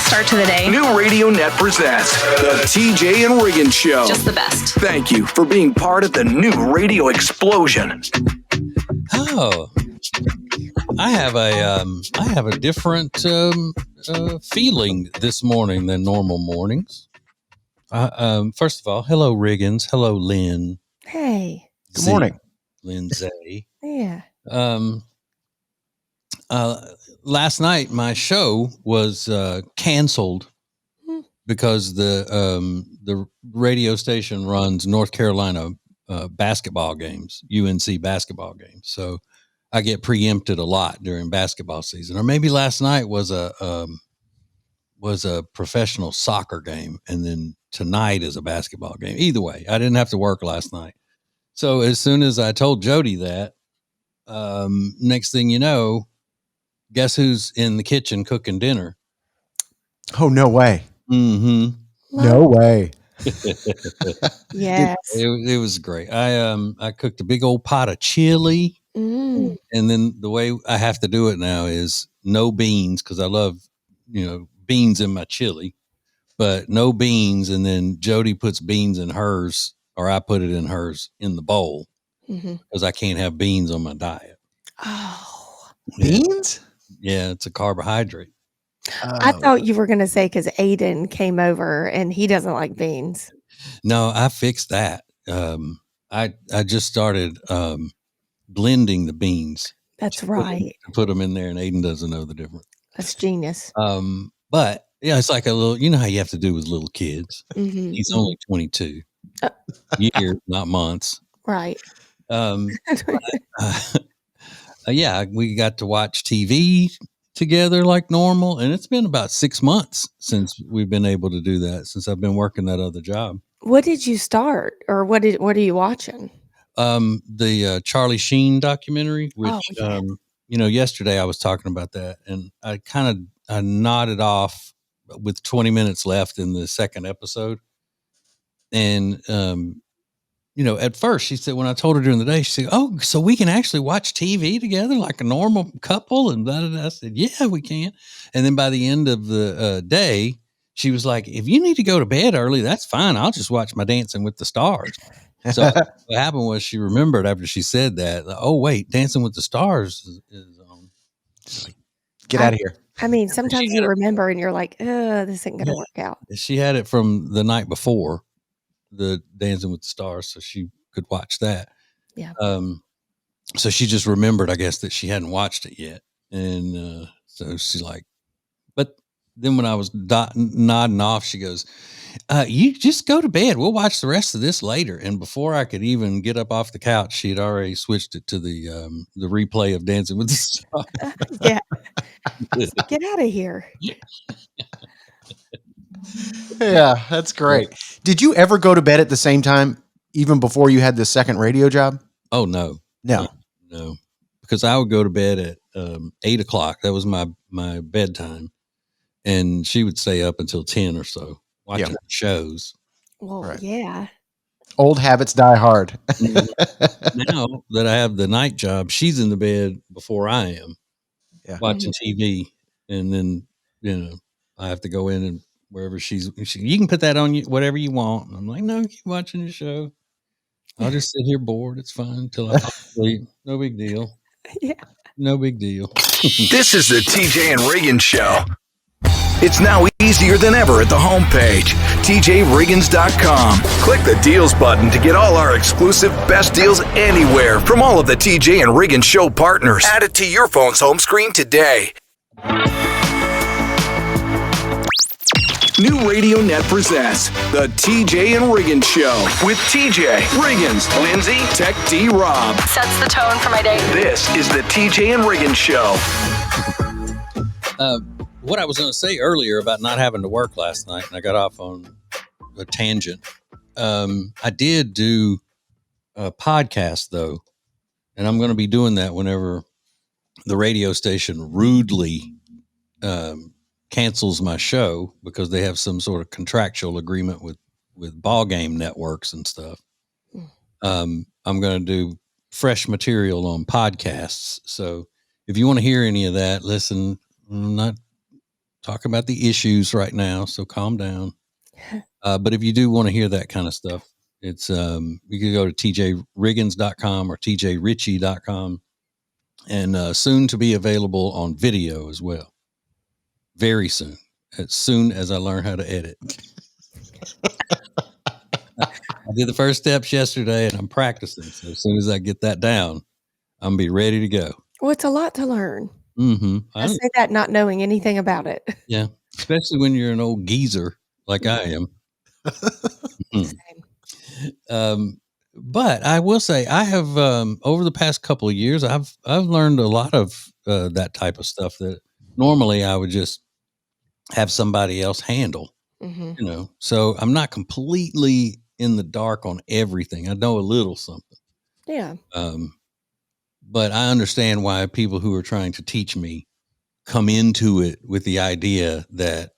start to the day. New Radio Net presents the TJ and Riggins Show. Just the best. Thank you for being part of the new radio explosion. Oh, I have a different feeling this morning than normal mornings. First of all, hello Riggins, hello Lynn. Hey. Good morning, Lindsay. Yeah. Last night my show was canceled because the radio station runs North Carolina basketball games, UNC basketball games. So I get preempted a lot during basketball season. Or maybe last night was a professional soccer game, and then tonight is a basketball game. Either way, I didn't have to work last night. So as soon as I told Jody that, next thing you know, guess who's in the kitchen cooking dinner? Oh, no way. Mm-hmm. No way. Yes. It was great. I cooked a big old pot of chili. Mm. And then the way I have to do it now is no beans, because I love, beans in my chili, but no beans. And then Jody puts beans in hers, or I put it in hers in the bowl, because I can't have beans on my diet. Oh. Beans? Yeah, it's a carbohydrate. I thought you were going to say because Aiden came over and he doesn't like beans. No, I fixed that. I just started blending the beans. That's right. Put them in there, and Aiden doesn't know the difference. That's genius. But yeah, it's like a little, how you have to do with little kids. He's only 22 years, not months. Right. Yeah, we got to watch TV together like normal, and it's been about 6 months since we've been able to do that, since I've been working that other job. What did you start, or what are you watching? The Charlie Sheen documentary, which yeah. yesterday I was talking about that, and I nodded off with 20 minutes left in the second episode. And at first she said, when I told her during the day, she said, "Oh, so we can actually watch TV together like a normal couple?" And blah, blah, blah. I said, "Yeah, we can." And then by the end of the day, she was like, "If you need to go to bed early, that's fine. I'll just watch my Dancing with the Stars." So what happened was she remembered after she said that, oh, wait, Dancing with the Stars is on. Get out of here. I mean, sometimes you remember and you're like, this ain't going to work out. She had it from the night before, the Dancing with the Stars, so she could watch that. Yeah. So she just remembered, I guess, that she hadn't watched it yet. And so she's like, but then when I was nodding off, she goes, "You just go to bed. We'll watch the rest of this later." And before I could even get up off the couch, she had already switched it to the replay of Dancing with the Stars. Yeah. Get out of here. Yeah, that's great. Did you ever go to bed at the same time, even before you had the second radio job? Oh, no. Because I would go to bed at 8:00. That was my bedtime. And she would stay up until 10 or so watching shows. Well, Right. Yeah. Old habits die hard. Now that I have the night job, she's in the bed before I am, watching TV. And then, I have to go in and wherever you can put that on you, whatever you want. And I'm like, no, keep watching the show. I'll just sit here bored. It's fine until I fall asleep. No big deal. Yeah. No big deal. This is the TJ and Riggins Show. It's now easier than ever at the homepage, tjriggins.com. Click the deals button to get all our exclusive best deals anywhere from all of the TJ and Riggins Show partners. Add it to your phone's home screen today. New Radio Net presents the TJ and Riggins Show with TJ, Riggins, Lindsay, Tech D Rob. Sets the tone for my day. This is the TJ and Riggins Show. What I was going to say earlier about not having to work last night, and I got off on a tangent. I did do a podcast though, and I'm going to be doing that whenever the radio station rudely cancels my show because they have some sort of contractual agreement with ball game networks and stuff. I'm going to do fresh material on podcasts. So if you want to hear any of that, listen. I'm not talking about the issues right now, so calm down. But if you do want to hear that kind of stuff, it's you can go to tjriggins.com or tjritchie.com, and soon to be available on video as well. Very soon, as soon as I learn how to edit. I did the first steps yesterday, and I'm practicing. So as soon as I get that down, I'm gonna be ready to go. Well, it's a lot to learn. Mm-hmm. I say that not knowing anything about it. Yeah, especially when you're an old geezer like I am. But I will say I have over the past couple of years, I've learned a lot of that type of stuff that normally I would just have somebody else handle. Mm-hmm. So I'm not completely in the dark on everything. I know a little something. Yeah. But I understand why people who are trying to teach me come into it with the idea that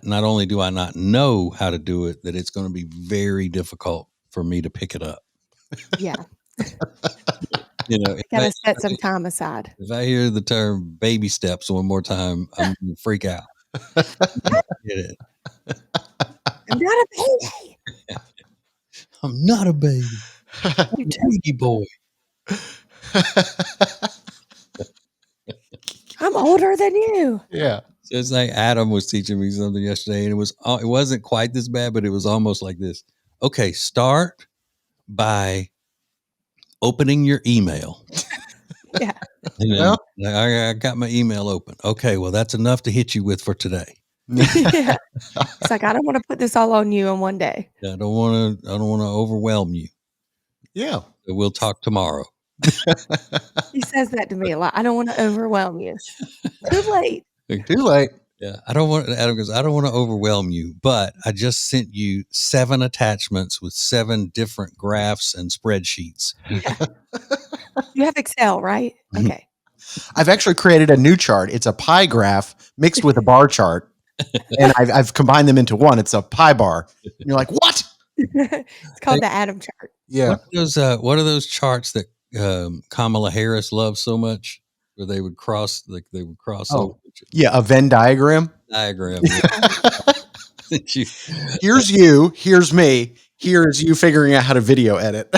not only do I not know how to do it, that it's going to be very difficult for me to pick it up. Yeah. If Got to set some time aside. If I hear the term baby steps one more time, I'm going to freak out. Get it. I'm not a baby. I'm not a baby. I'm a baby boy. I'm older than you. Yeah. So it's like Adam was teaching me something yesterday, and it wasn't quite this bad, but it was almost like this. Okay, start by opening your email. Yeah. And then I got my email open. Okay, well, that's enough to hit you with for today. Yeah. It's like, I don't want to put this all on you in one day. I don't want to overwhelm you. Yeah. So we'll talk tomorrow. He says that to me a lot. I don't want to overwhelm you. Too late. Too late. Yeah, Adam goes, I don't want to overwhelm you, but I just sent you 7 attachments with 7 different graphs and spreadsheets. Yeah. You have Excel, right? Okay. I've actually created a new chart. It's a pie graph mixed with a bar chart, and I've combined them into one. It's a pie bar. And you're like, what? It's called the Adam chart. Yeah. What are those charts that Kamala Harris loves so much, where they would cross over Yeah, a Venn diagram. diagram. Here's you. Here's me. Here's you figuring out how to video edit.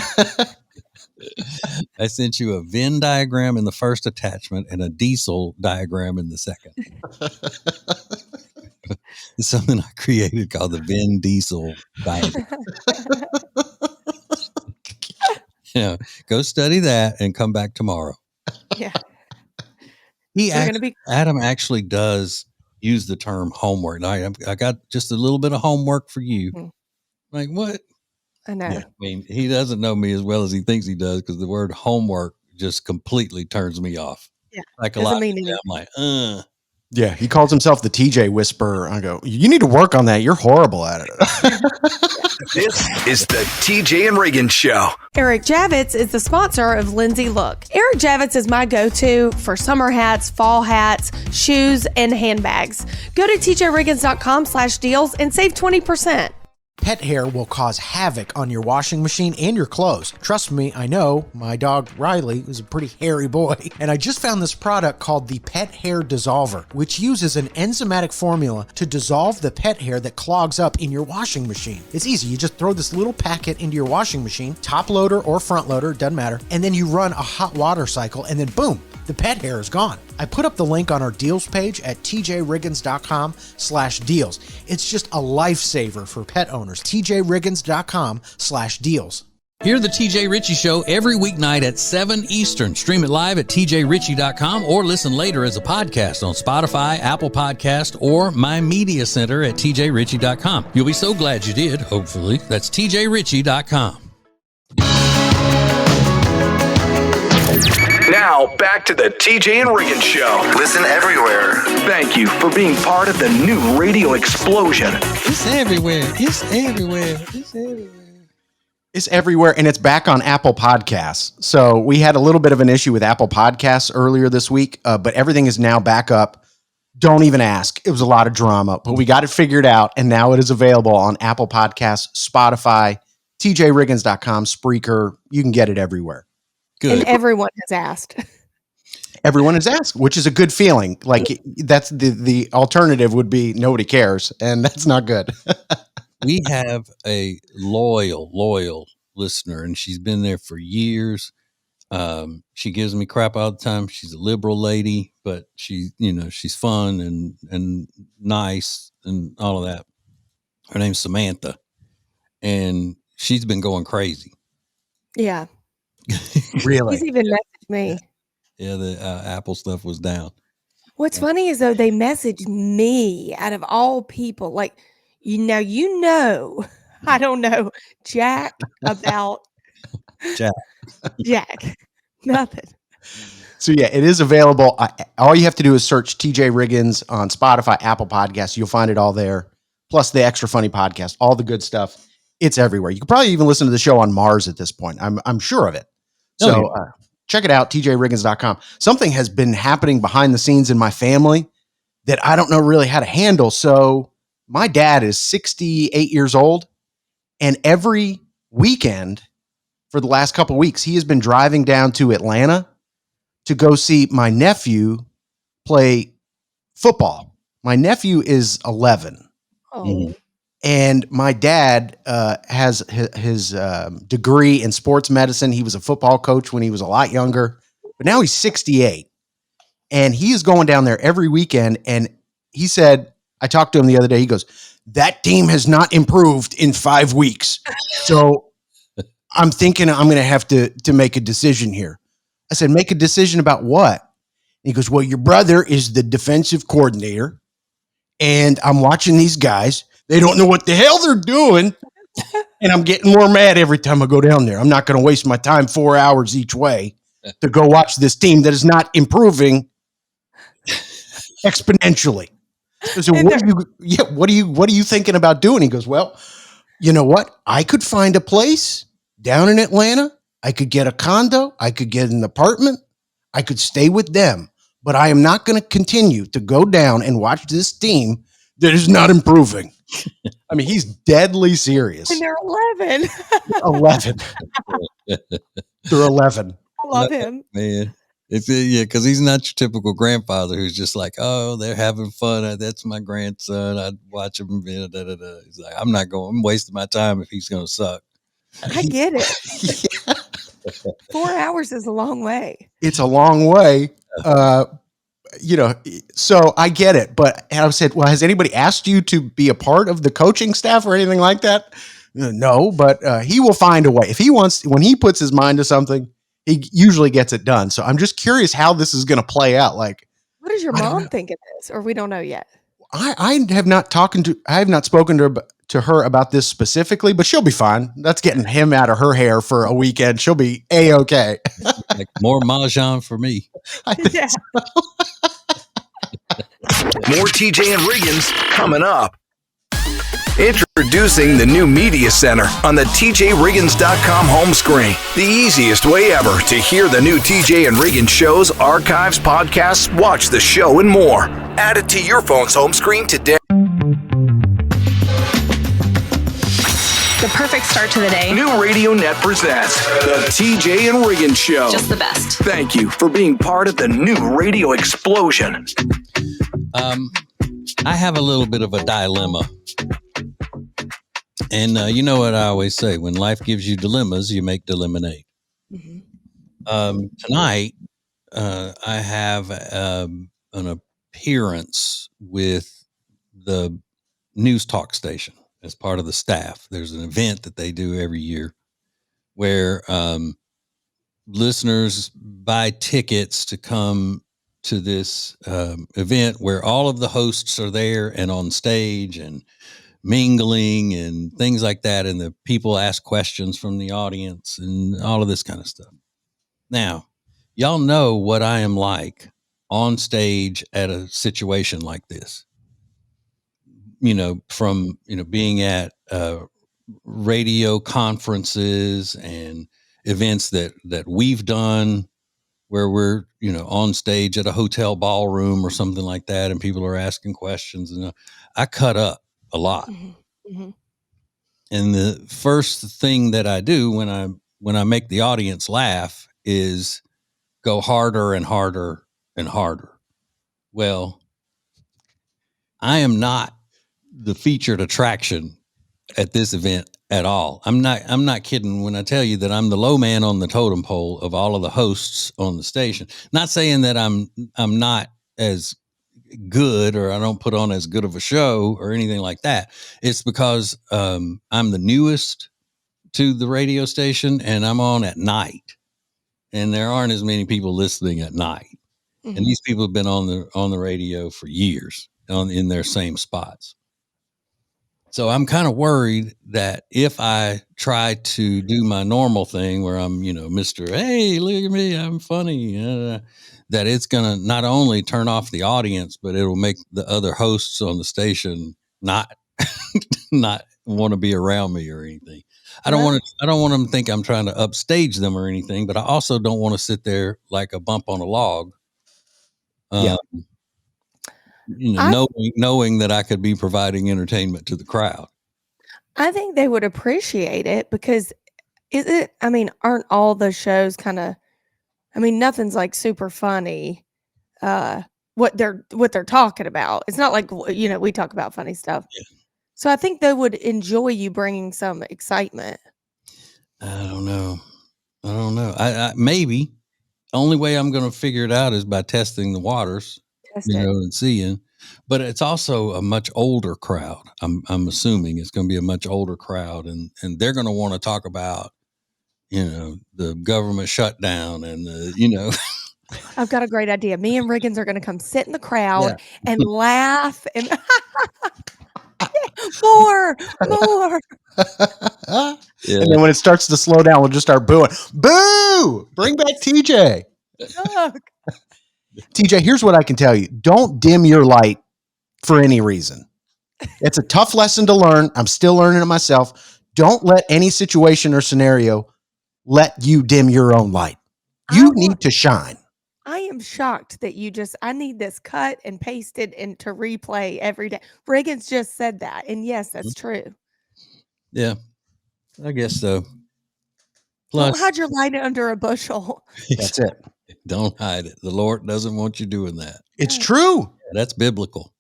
I sent you a Venn diagram in the first attachment and a diesel diagram in the second. It's something I created called the Venn diesel diagram. Go study that and come back tomorrow. Yeah. Adam actually does use the term homework. I got just a little bit of homework for you. Mm-hmm. Like what? I know. Yeah, I mean, he doesn't know me as well as he thinks he does, because the word homework just completely turns me off. Yeah. Like a Doesn't lot. mean anything. I'm like, Yeah, he calls himself the TJ Whisperer. I go, you need to work on that. You're horrible at it. This is the TJ and Riggins Show. Eric Javits is the sponsor of Lindsay Look. Eric Javits is my go-to for summer hats, fall hats, shoes, and handbags. Go to tjriggins.com/deals and save 20%. Pet hair will cause havoc on your washing machine and your clothes. Trust me, I know. My dog Riley is a pretty hairy boy. And I just found this product called the Pet Hair Dissolver, which uses an enzymatic formula to dissolve the pet hair that clogs up in your washing machine. It's easy. You just throw this little packet into your washing machine, top loader or front loader, doesn't matter. And then you run a hot water cycle, and then boom, the pet hair is gone. I put up the link on our deals page at tjriggins.com/deals. It's just a lifesaver for pet owners. tjriggins.com/deals. Hear the TJ Ritchie Show every weeknight at 7 Eastern. Stream it live at tjritchie.com or listen later as a podcast on Spotify, Apple Podcast, or My Media Center at tjritchie.com. You'll be so glad you did, hopefully. That's tjritchie.com. Now, back to the TJ and Riggins Show. Listen everywhere. Thank you for being part of the new radio explosion. It's everywhere. It's everywhere. It's everywhere. It's everywhere, and it's back on Apple Podcasts. So we had a little bit of an issue with Apple Podcasts earlier this week, but everything is now back up. Don't even ask. It was a lot of drama, but we got it figured out, and now it is available on Apple Podcasts, Spotify, tjriggins.com, Spreaker. You can get it everywhere. Good. And everyone has asked. Everyone is asked, which is a good feeling. Like that's the alternative would be nobody cares, and that's not good. We have a loyal listener, and she's been there for years. She gives me crap all the time. She's a liberal lady, but she's fun and nice and all of that. Her name's Samantha, and she's been going crazy. Yeah. Really? He's even messaged me. Yeah, the Apple stuff was down. What's funny is though they messaged me out of all people. Like I don't know Jack about Jack. Nothing. So yeah, it is available. All you have to do is search TJ Riggins on Spotify, Apple Podcasts. You'll find it all there. Plus the Extra Funny podcast, all the good stuff. It's everywhere. You can probably even listen to the show on Mars at this point. I'm sure of it. So check it out, tjriggins.com. Something has been happening behind the scenes in my family that I don't know really how to handle. So my dad is 68 years old, and every weekend for the last couple of weeks, he has been driving down to Atlanta to go see my nephew play football. My nephew is 11. Oh. And my dad has his degree in sports medicine. He was a football coach when he was a lot younger, but now he's 68. And he is going down there every weekend. And he said, I talked to him the other day. He goes, that team has not improved in 5 weeks. So I'm thinking I'm going to have to make a decision here. I said, make a decision about what? And he goes, well, your brother is the defensive coordinator. And I'm watching these guys. They don't know what the hell they're doing. And I'm getting more mad every time I go down there. I'm not going to waste my time 4 hours each way to go watch this team that is not improving exponentially. So what are you thinking about doing? He goes, well, you know what? I could find a place down in Atlanta. I could get a condo. I could get an apartment. I could stay with them. But I am not going to continue to go down and watch this team that is not improving. I mean, he's deadly serious. And they're 11. 11. They're 11. I love him. Man. Because he's not your typical grandfather who's just like, oh, they're having fun. That's my grandson. I'd watch him. He's like, I'm wasting my time if he's going to suck. I get it. Yeah. 4 hours is a long way. It's a long way. So I get it. But I said, well, has anybody asked you to be a part of the coaching staff or anything like that? No, but he will find a way. If he wants, when he puts his mind to something, he usually gets it done. So I'm just curious how this is going to play out. Like, what does your mom think of this? Or we don't know yet. I have not spoken to her about this specifically, but she'll be fine. That's getting him out of her hair for a weekend. She'll be A-okay. Like more mahjong for me. Yeah. More TJ and Riggins coming up. Introducing the new Media Center on the TJRiggins.com home screen. The easiest way ever to hear the new TJ and Riggins shows, archives, podcasts, watch the show, and more. Add it to your phone's home screen today. The perfect start to the day. New Radio Net presents the TJ and Riggins Show. Just the best. Thank you for being part of the new radio explosion. I have a little bit of a dilemma. And you know what I always say, when life gives you dilemmas, you make lemonade. Mm-hmm. Tonight, I have an appearance with the news talk station as part of the staff. There's an event that they do every year where listeners buy tickets to come to this event where all of the hosts are there and on stage and mingling and things like that. And the people ask questions from the audience and all of this kind of stuff. Now, y'all know what I am like on stage at a situation like this. From being at radio conferences and events that we've done where we're, on stage at a hotel ballroom or something like that, and people are asking questions, and I cut up a lot. Mm-hmm. Mm-hmm. And the first thing that I do when I make the audience laugh is go harder and harder and harder. Well, I am not the featured attraction at this event at all. I'm not kidding when I tell you that I'm the low man on the totem pole of all of the hosts on the station. Not saying that I'm not as good or I don't put on as good of a show or anything like that. It's because I'm the newest to the radio station and I'm on at night. And there aren't as many people listening at night. Mm-hmm. And these people have been on the radio for years in their same spots. So I'm kind of worried that if I try to do my normal thing where I'm, Mr. Hey, look at me, I'm funny, that it's going to not only turn off the audience, but it'll make the other hosts on the station not want to be around me or anything. I don't want them to think I'm trying to upstage them or anything, but I also don't want to sit there like a bump on a log. Knowing that I could be providing entertainment to the crowd. I think they would appreciate it because aren't all the shows kind of, nothing's like super funny, what they're talking about. It's not like, we talk about funny stuff. Yeah. So I think they would enjoy you bringing some excitement. I don't know. I maybe only way I'm going to figure it out is by testing the waters. And seeing, but it's also a much older crowd. I'm assuming it's going to be a much older crowd, and they're going to want to talk about, the government shutdown and I've got a great idea. Me and Riggins are going to come sit in the crowd and laugh and more. Yeah. And then when it starts to slow down, we'll just start booing. Boo! Bring back TJ. TJ, here's what I can tell you. Don't dim your light for any reason. It's a tough lesson to learn. I'm still learning it myself. Don't let any situation or scenario let you dim your own light. You need to shine. I am shocked that I need this cut and pasted and to replay every day. Riggins just said that. And yes, that's true. Yeah, I guess so. Plus, don't hide your light under a bushel. That's it. Don't hide it. The Lord doesn't want you doing that. It's true. Yeah, that's biblical.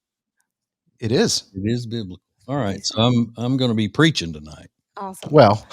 It is. It is biblical. All right. So I'm going to be preaching tonight. Awesome. Well,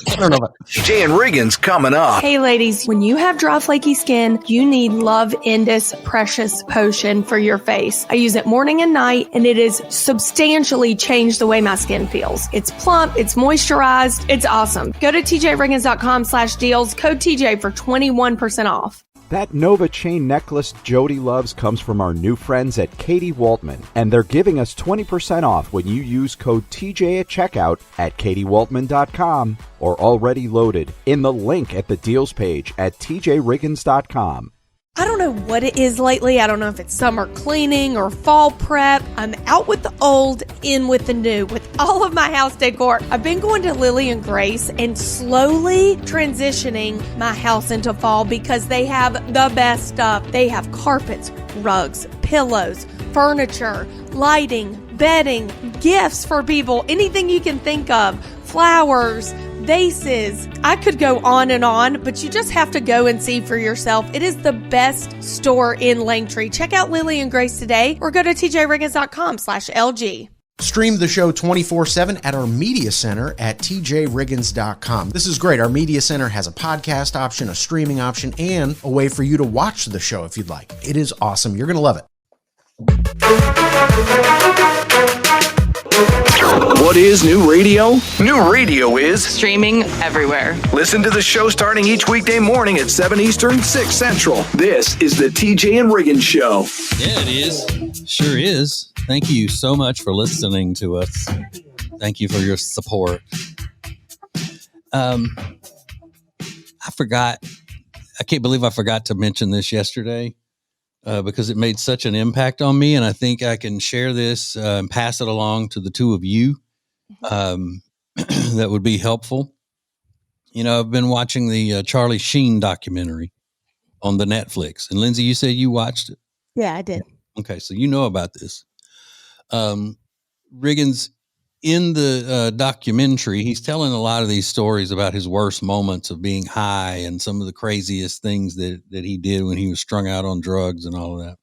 I don't know about TJ and Riggins coming up. Hey, ladies, when you have dry, flaky skin, you need Love Indus Precious Potion for your face. I use it morning and night, and it has substantially changed the way my skin feels. It's plump, it's moisturized, it's awesome. Go to tjriggins.com/deals, code TJ for 21% off. That Nova chain necklace Jody loves comes from our new friends at Katie Waltman, and they're giving us 20% off when you use code TJ at checkout at katiewaltman.com or already loaded in the link at the deals page at tjriggins.com. I don't know what it is lately. I don't know if it's summer cleaning or fall prep. I'm out with the old, in with the new. With all of my house decor, I've been going to Lily and Grace and slowly transitioning my house into fall because they have the best stuff. They have carpets, rugs, pillows, furniture, lighting, bedding, gifts for people, anything you can think of, flowers, vases. I could go on, but you just have to go and see for yourself. It is the best store in Langtree. Check out Lily and Grace today or go to tjriggins.com/LG. Stream the show 24/7 at our media center at tjriggins.com. This is great. Our media center has a podcast option, a streaming option, and a way for you to watch the show if you'd like. It is awesome. You're going to love it. What is new radio? New radio is Streaming everywhere. Listen to the show starting each weekday morning at 7 Eastern, 6 Central. This is the TJ and Riggins Show. Yeah, it is. Sure is. Thank you so much for listening to us. Thank you for your support. I can't believe I forgot to mention this yesterday. Because it made such an impact on me, and I think I can share this and pass it along to the two of you. That would be helpful. I've been watching the Charlie Sheen documentary on the Netflix. And Lindsay, you said you watched it? Yeah, I did. Okay, so you know about this. Riggins, in the documentary, he's telling a lot of these stories about his worst moments of being high and some of the craziest things that he did when he was strung out on drugs and all of that.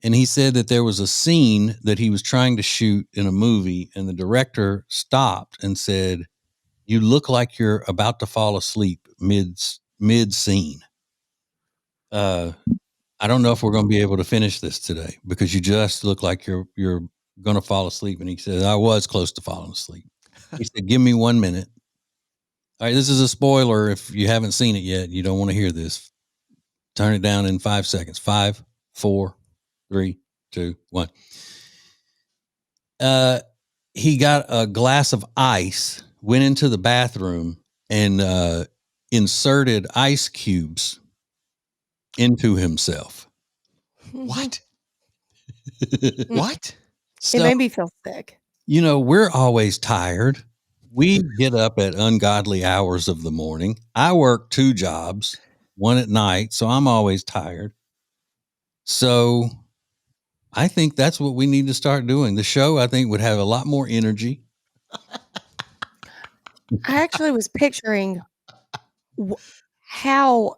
And he said that there was a scene that he was trying to shoot in a movie, and the director stopped and said, "You look like you're about to fall asleep mid scene. I don't know if we're going to be able to finish this today because you just look like you're going to fall asleep." And he said, "I was close to falling asleep." He said, "Give me 1 minute." All right, this is a spoiler. If you haven't seen it yet, you don't want to hear this. Turn it down in 5 seconds. 5, 4, 3, 2, 1. He got a glass of ice, went into the bathroom, and inserted ice cubes into himself. What? What? It made me feel sick. You know, we're always tired. We get up at ungodly hours of the morning. I work 2 jobs, one at night, so I'm always tired. So I think that's what we need to start doing. The show, I think, would have a lot more energy. I actually was picturing how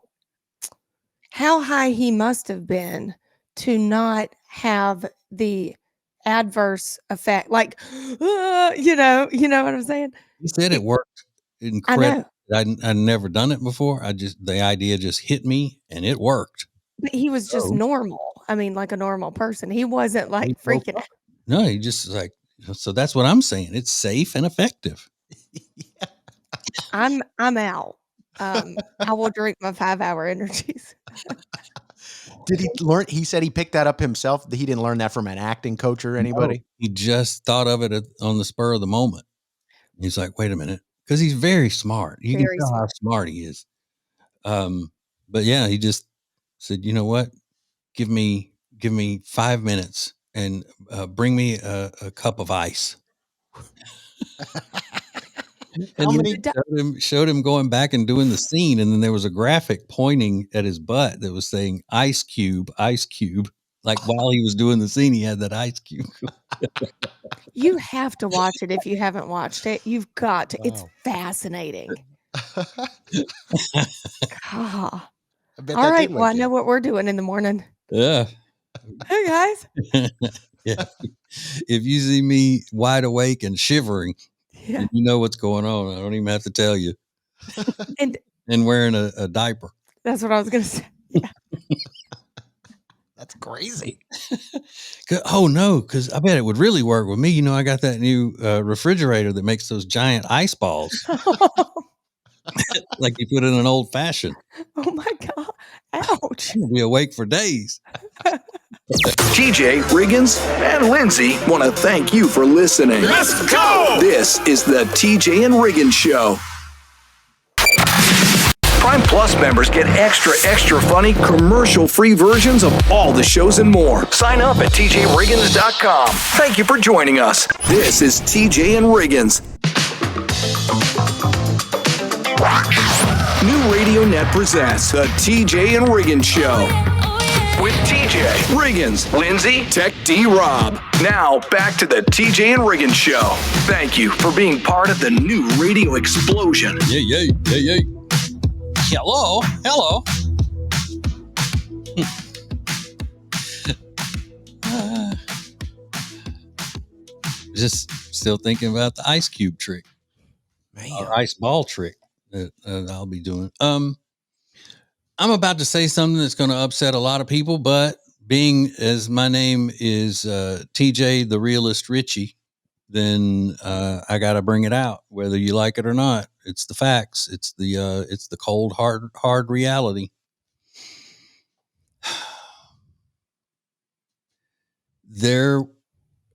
high he must have been to not have the adverse effect. Like, you know what I'm saying? He said it worked I incredible. know, I'd never done it before. The idea just hit me and it worked. but he was just normal. I mean, like a normal person. He wasn't He like woke freaking up. No, he just like, so that's what I'm saying. It's safe and effective. I'm out. I will drink my 5-hour energies. Did he learn? He said he picked that up himself. He didn't learn that from an acting coach or anybody. No, he just thought of it on the spur of the moment. He's like, wait a minute. Because he's very smart. You Very can tell how smart he is. But yeah, he just said, you know what? Give me 5 minutes and bring me a cup of ice. And showed him going back and doing the scene, and then there was a graphic pointing at his butt that was saying ice cube. Like while he was doing the scene, he had that ice cube. You have to watch it if you haven't watched it. You've got to. Wow. It's fascinating. God. I bet All that right. did Well, I wake you know up. what we're doing in the morning. Yeah. Hey, guys. Yeah. If you see me wide awake and shivering, Yeah. you know what's going on. I don't even have to tell you. And wearing a diaper. that's what I was going to say. Yeah. That's crazy. Oh no, because I bet it would really work with me. You know, I got that new refrigerator that makes those giant ice balls, like you put in an old fashioned. Oh my God. Ouch. I'll be awake for days. TJ, Riggins, and Lindsay want to thank you for listening. Let's go! This is the TJ and Riggins Show. Prime Plus members get extra funny, commercial-free versions of all the shows and more. Sign up at TJRiggins.com. Thank you for joining us. This is TJ and Riggins. New Radio Net presents the TJ and Riggins Show. With TJ, Riggins, Lindsay, Tech D Rob. Now, back to the TJ and Riggins Show. Thank you for being part of the new radio explosion. Yay. Hello. Just still thinking about the ice cube trick. Or ice ball trick that I'll be doing. I'm about to say something that's going to upset a lot of people, but being as my name is TJ the Realist Richie, then I got to bring it out, whether you like it or not. It's the facts. It's the cold, hard reality. There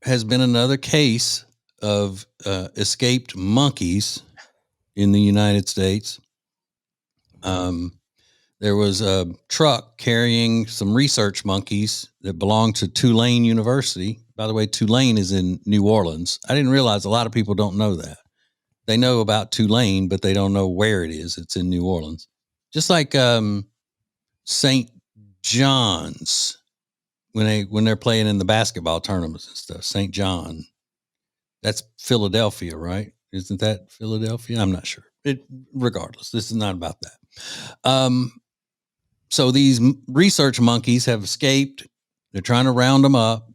has been another case of escaped monkeys in the United States. There was a truck carrying some research monkeys that belonged to Tulane University. By the way, Tulane is in New Orleans. I didn't realize a lot of people don't know that. They know about Tulane, but they don't know where it is. It's in New Orleans. Just like St. John's when they're playing in the basketball tournaments and stuff. St. John. That's Philadelphia, right? Isn't that Philadelphia? I'm not sure. Regardless, this is not about that. So these research monkeys have escaped. They're trying to round them up,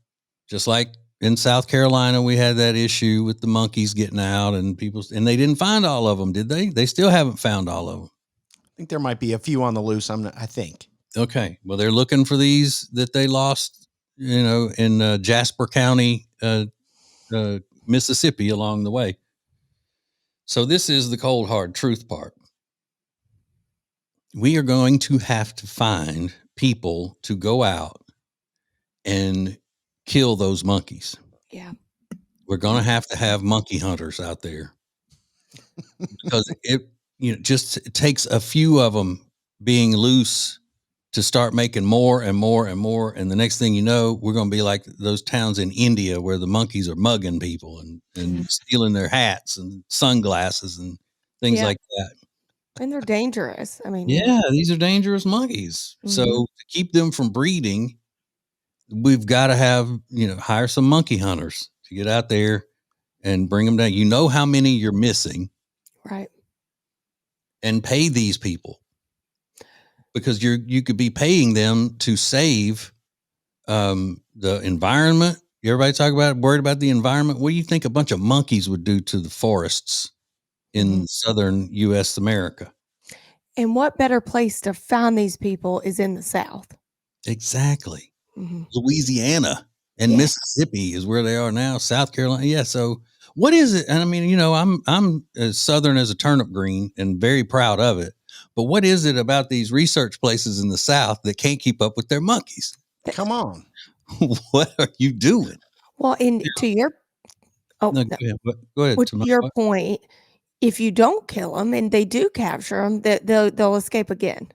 just like in South Carolina, we had that issue with the monkeys getting out and and they didn't find all of them, did they? They still haven't found all of them. I think there might be a few on the loose. I think. Okay. Well, they're looking for these that they lost, in Jasper County, Mississippi along the way. So this is the cold, hard truth part. We are going to have to find people to go out and kill those monkeys. Yeah. We're going to have monkey hunters out there because it just takes a few of them being loose to start making more and more and more. And the next thing you know, we're going to be like those towns in India where the monkeys are mugging people and stealing their hats and sunglasses and things like that. And they're dangerous. I mean, these are dangerous monkeys. Mm-hmm. So to keep them from breeding, we've got to have, hire some monkey hunters to get out there and bring them down. You know how many you're missing. Right. And pay these people. Because you could be paying them to save the environment. Everybody worried about the environment. What do you think a bunch of monkeys would do to the forests in southern U.S. America? And what better place to find these people is in the South. Exactly. Mm-hmm. Louisiana and Mississippi is where they are now. South Carolina. Yeah. So what is it? And I mean, I'm as southern as a turnip green and very proud of it. But what is it about these research places in the South that can't keep up with their monkeys? Come on. What are you doing? Well, to your go ahead. With your point, if you don't kill them and they do capture them, they'll escape again.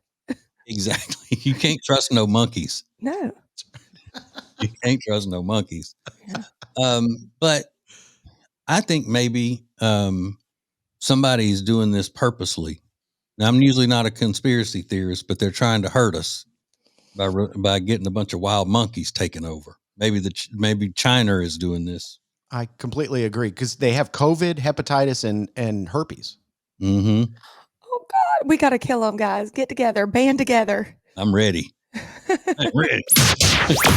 Exactly. You can't trust no monkeys. No. You can't trust no monkeys. Yeah. But I think maybe somebody's doing this purposely. Now, I'm usually not a conspiracy theorist, but they're trying to hurt us by getting a bunch of wild monkeys taken over. Maybe China is doing this. I completely agree because they have COVID, hepatitis, and herpes. Mm-hmm. Oh God, we got to kill them, guys. Get together, band together. I'm ready. I'm ready.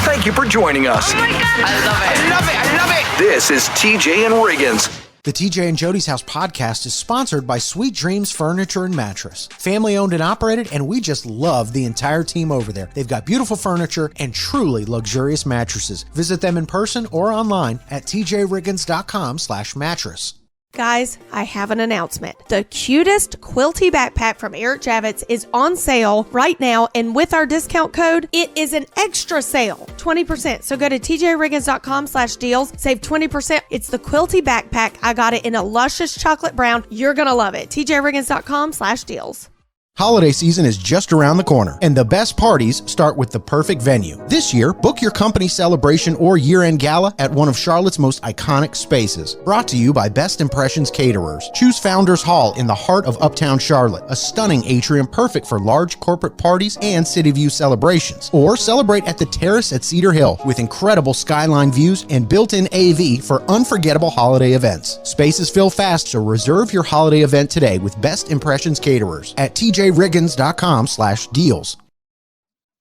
Thank you for joining us. Oh my God, I love it. I love it. I love it. This is TJ and Riggins. The TJ and Jody's House podcast is sponsored by Sweet Dreams Furniture and Mattress. Family owned and operated, and we just love the entire team over there. They've got beautiful furniture and truly luxurious mattresses. Visit them in person or online at tjriggins.com/mattress. Guys, I have an announcement. The cutest quilty backpack from Eric Javits is on sale right now, and with our discount code, it is an extra sale, 20%. So go to tjriggins.com/deals, save 20%. It's the quilty backpack. I got it in a luscious chocolate brown. You're going to love it. tjriggins.com/deals. Holiday season is just around the corner, and the best parties start with the perfect venue. This year, book your company celebration or year-end gala at one of Charlotte's most iconic spaces. Brought to you by Best Impressions Caterers. Choose Founders Hall in the heart of Uptown Charlotte, a stunning atrium perfect for large corporate parties and city view celebrations. Or celebrate at the Terrace at Cedar Hill with incredible skyline views and built-in AV for unforgettable holiday events. Spaces fill fast, so reserve your holiday event today with Best Impressions Caterers at tjriggins.com/deals.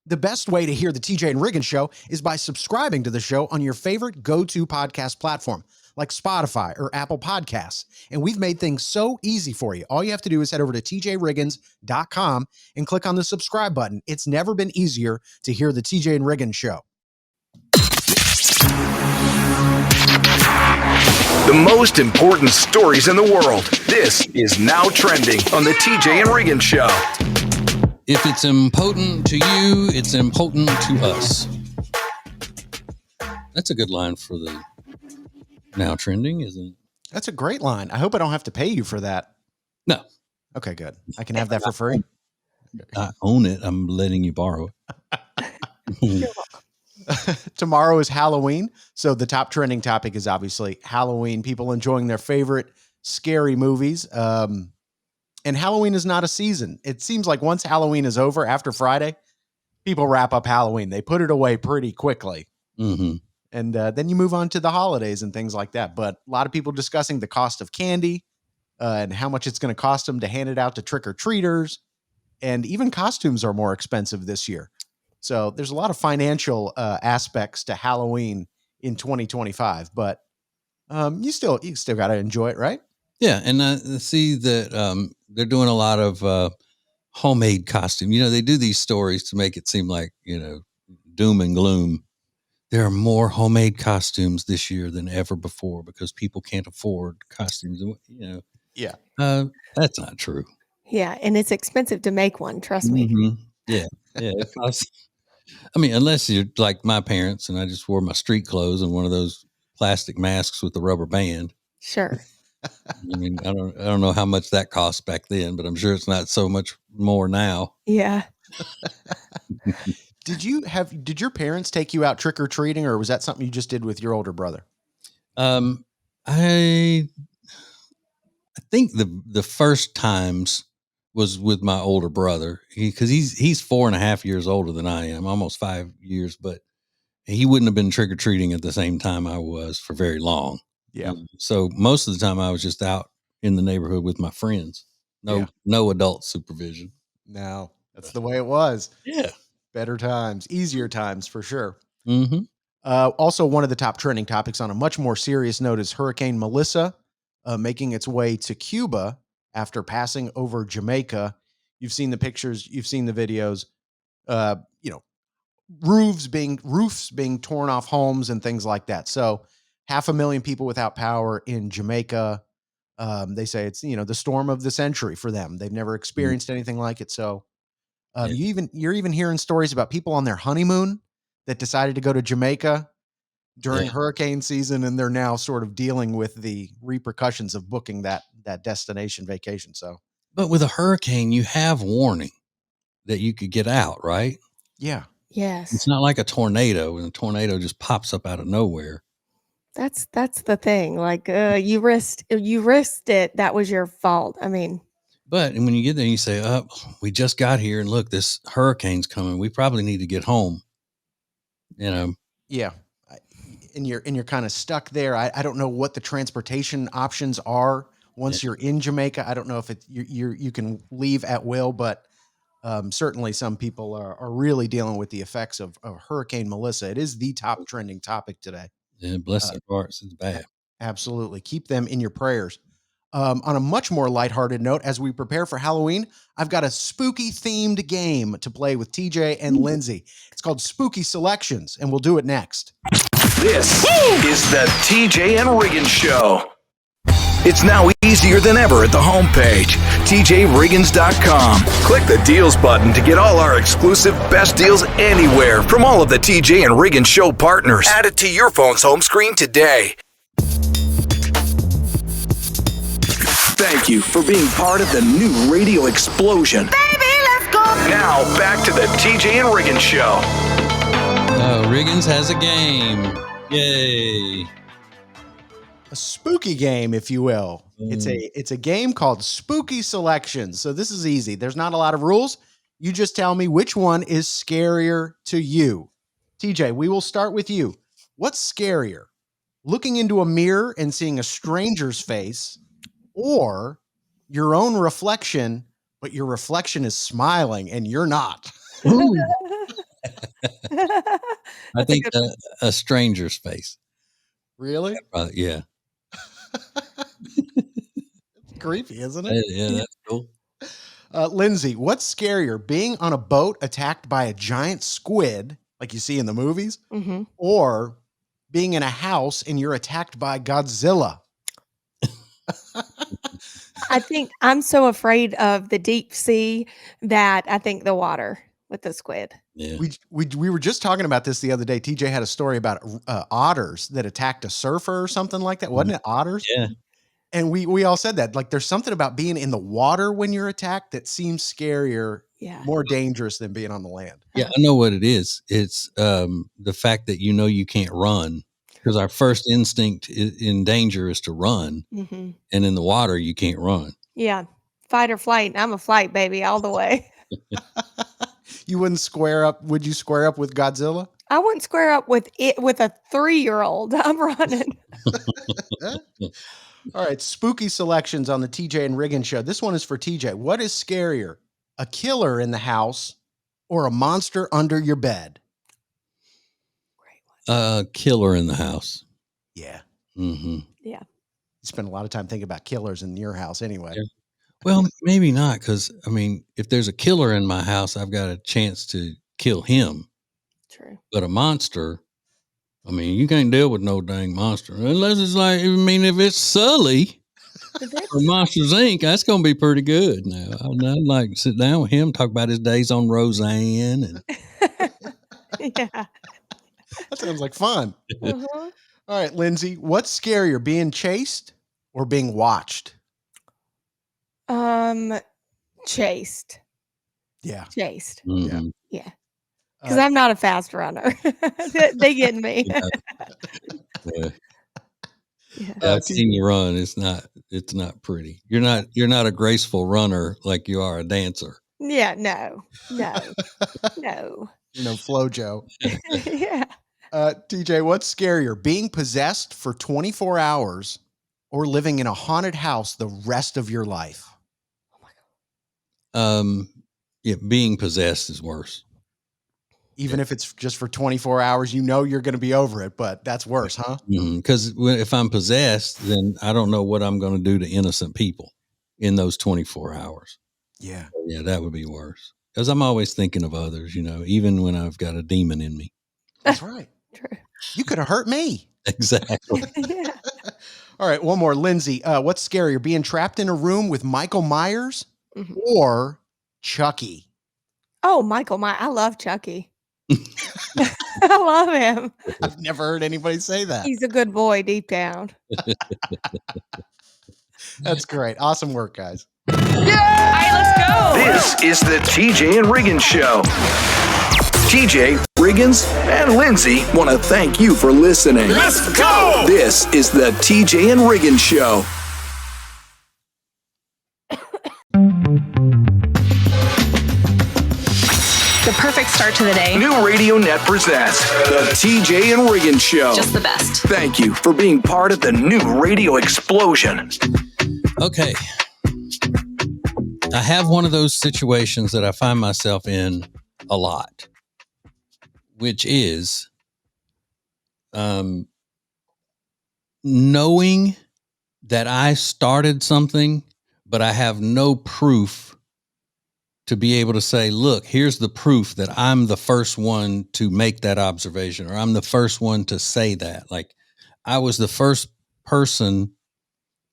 The best way to hear the TJ and Riggins show is by subscribing to the show on your favorite go-to podcast platform, like Spotify or Apple Podcasts. And we've made things so easy for you. All you have to do is head over to tjriggins.com and click on the subscribe button. It's never been easier to hear the TJ and Riggins show. The most important stories in the world. This is Now Trending on the TJ and Riggins Show. If it's impotent to you, it's impotent to us. That's a good line for the Now Trending, isn't it? That's a great line. I hope I don't have to pay you for that. No. Okay, good. I can have that for free. I own it. I'm letting you borrow it. Tomorrow is Halloween, so the top trending topic is obviously Halloween, people enjoying their favorite scary movies. And Halloween is not a season. It seems like once Halloween is over, after Friday, people wrap up Halloween. They put it away pretty quickly. Mm-hmm. And then you move on to the holidays and things like that. But a lot of people discussing the cost of candy and how much it's going to cost them to hand it out to trick-or-treaters. And even costumes are more expensive this year. So there's a lot of financial aspects to Halloween in 2025. But you still got to enjoy it, right? Yeah, and I see that they're doing a lot of homemade costume. They do these stories to make it seem like, doom and gloom. There are more homemade costumes this year than ever before because people can't afford costumes. Yeah. That's not true. Yeah, and it's expensive to make one, trust me. Mm-hmm. Yeah. It costs, unless you're like my parents and I just wore my street clothes and one of those plastic masks with the rubber band. Sure. I don't know how much that cost back then, but I'm sure it's not so much more now. Yeah. Did your parents take you out trick-or-treating, or was that something you just did with your older brother? I think the first times was with my older brother because he's 4.5 years older than I am, almost 5 years, but he wouldn't have been trick-or-treating at the same time I was for very long. Yeah. So most of the time I was just out in the neighborhood with my friends. No adult supervision. No, that's the way it was. Yeah. Better times, easier times for sure. Mm-hmm. Also, one of the top trending topics on a much more serious note is Hurricane Melissa making its way to Cuba after passing over Jamaica. You've seen the pictures, you've seen the videos, roofs being torn off homes and things like that. So 500,000 people without power in Jamaica. They say it's, the storm of the century for them. They've never experienced anything like it. So you're even hearing stories about people on their honeymoon that decided to go to Jamaica during hurricane season, and they're now sort of dealing with the repercussions of booking that destination vacation. So, but with a hurricane, you have warning that you could get out, right? Yeah. Yes. It's not like a tornado, and a tornado just pops up out of nowhere. That's the thing. Like you risked it. That was your fault. But when you get there, you say, "Oh, we just got here, and look, this hurricane's coming. We probably need to get home." Yeah. And you're kind of stuck there. I don't know what the transportation options are once you're in Jamaica. I don't know if you can leave at will, but certainly some people are really dealing with the effects of Hurricane Melissa. It is the top trending topic today. Yeah, bless their hearts. It's bad. Absolutely. Keep them in your prayers. On a much more lighthearted note, as we prepare for Halloween, I've got a spooky themed game to play with TJ and Lindsay. It's called Spooky Selections, and we'll do it next. This is the TJ and Riggins Show. It's now easier than ever at the homepage, TJRiggins.com. Click the deals button to get all our exclusive best deals anywhere from all of the TJ and Riggins Show partners. Add it to your phone's home screen today. Thank you for being part of the new radio explosion. Baby, let's go. Now, back to the TJ and Riggins Show. Riggins has a game. Yay. A spooky game, if you will. It's a game called Spooky Selections. So this is easy. There's not a lot of rules. You just tell me which one is scarier to you. TJ, we will start with you. What's scarier? Looking into a mirror and seeing a stranger's face, or your own reflection, but your reflection is smiling and you're not? I think a stranger's face. Really? Yeah. Creepy, isn't it? Yeah, that's cool. Lindsay, what's scarier, being on a boat attacked by a giant squid, like you see in the movies, or being in a house and you're attacked by Godzilla? I think I'm so afraid of the deep sea that I think the water with the squid. Yeah. We were just talking about this the other day. TJ had a story about otters that attacked a surfer or something like that. Wasn't it otters? Yeah. And we all said that. Like, there's something about being in the water when you're attacked that seems scarier, more dangerous than being on the land. Yeah, I know what it is. It's the fact that you can't run, because our first instinct in danger is to run. Mm-hmm. And in the water, you can't run. Yeah. Fight or flight. I'm a flight baby all the way. You wouldn't square up. Would you square up with Godzilla? I wouldn't square up with it with a 3-year-old. I'm running. All right, spooky selections on the TJ and Riggins show. This one is for TJ. What is scarier, a killer in the house or a monster under your bed? Killer in the house. Yeah. Mm-hmm. Yeah. You spend a lot of time thinking about killers in your house anyway. Yeah. Well, maybe not, because, I mean, if there's a killer in my house, I've got a chance to kill him. True. But a monster, I mean, you can't deal with no dang monster. Unless it's like, I mean, if it's Sully or Monsters, Inc., that's going to be pretty good. Now, I'd like to sit down with him, talk about his days on Roseanne. And Yeah. That sounds like fun. Uh-huh. All right, Lindsay, what's scarier, being chased or being watched? Chased. Yeah. Chased. Mhm. Yeah. Because I'm not a fast runner. They get me. Yeah. Yeah. I've seen you run. It's not pretty. You're not a graceful runner like you are a dancer. Yeah, no. No. Flojo. Yeah. TJ, what's scarier, being possessed for 24 hours or living in a haunted house the rest of your life? Yeah, being possessed is worse. Even if it's just for 24 hours, you're going to be over it, but that's worse, huh? Because if I'm possessed, then I don't know what I'm going to do to innocent people in those 24 hours. Yeah. Yeah, that would be worse. Because I'm always thinking of others, even when I've got a demon in me. That's right. True. You could have hurt me. Exactly. Yeah. All right, one more. Lindsay, what's scarier, being trapped in a room with Michael Myers or Chucky? Oh, Michael, I love Chucky. I love him. I've never heard anybody say that. He's a good boy deep down. That's great. Awesome work, guys. All right, let's go. This is the TJ and Riggins Show. TJ, Riggins, and Lindsay want to thank you for listening. Let's go! This is the TJ and Riggins Show. The perfect start to the day. New Radio Net presents the TJ and Riggins Show. Just the best. Thank you for being part of the new radio explosion. Okay. I have one of those situations that I find myself in a lot, which is knowing that I started something, but I have no proof to be able to say, look, here's the proof that I'm the first one to make that observation, or I'm the first one to say that. Like, I was the first person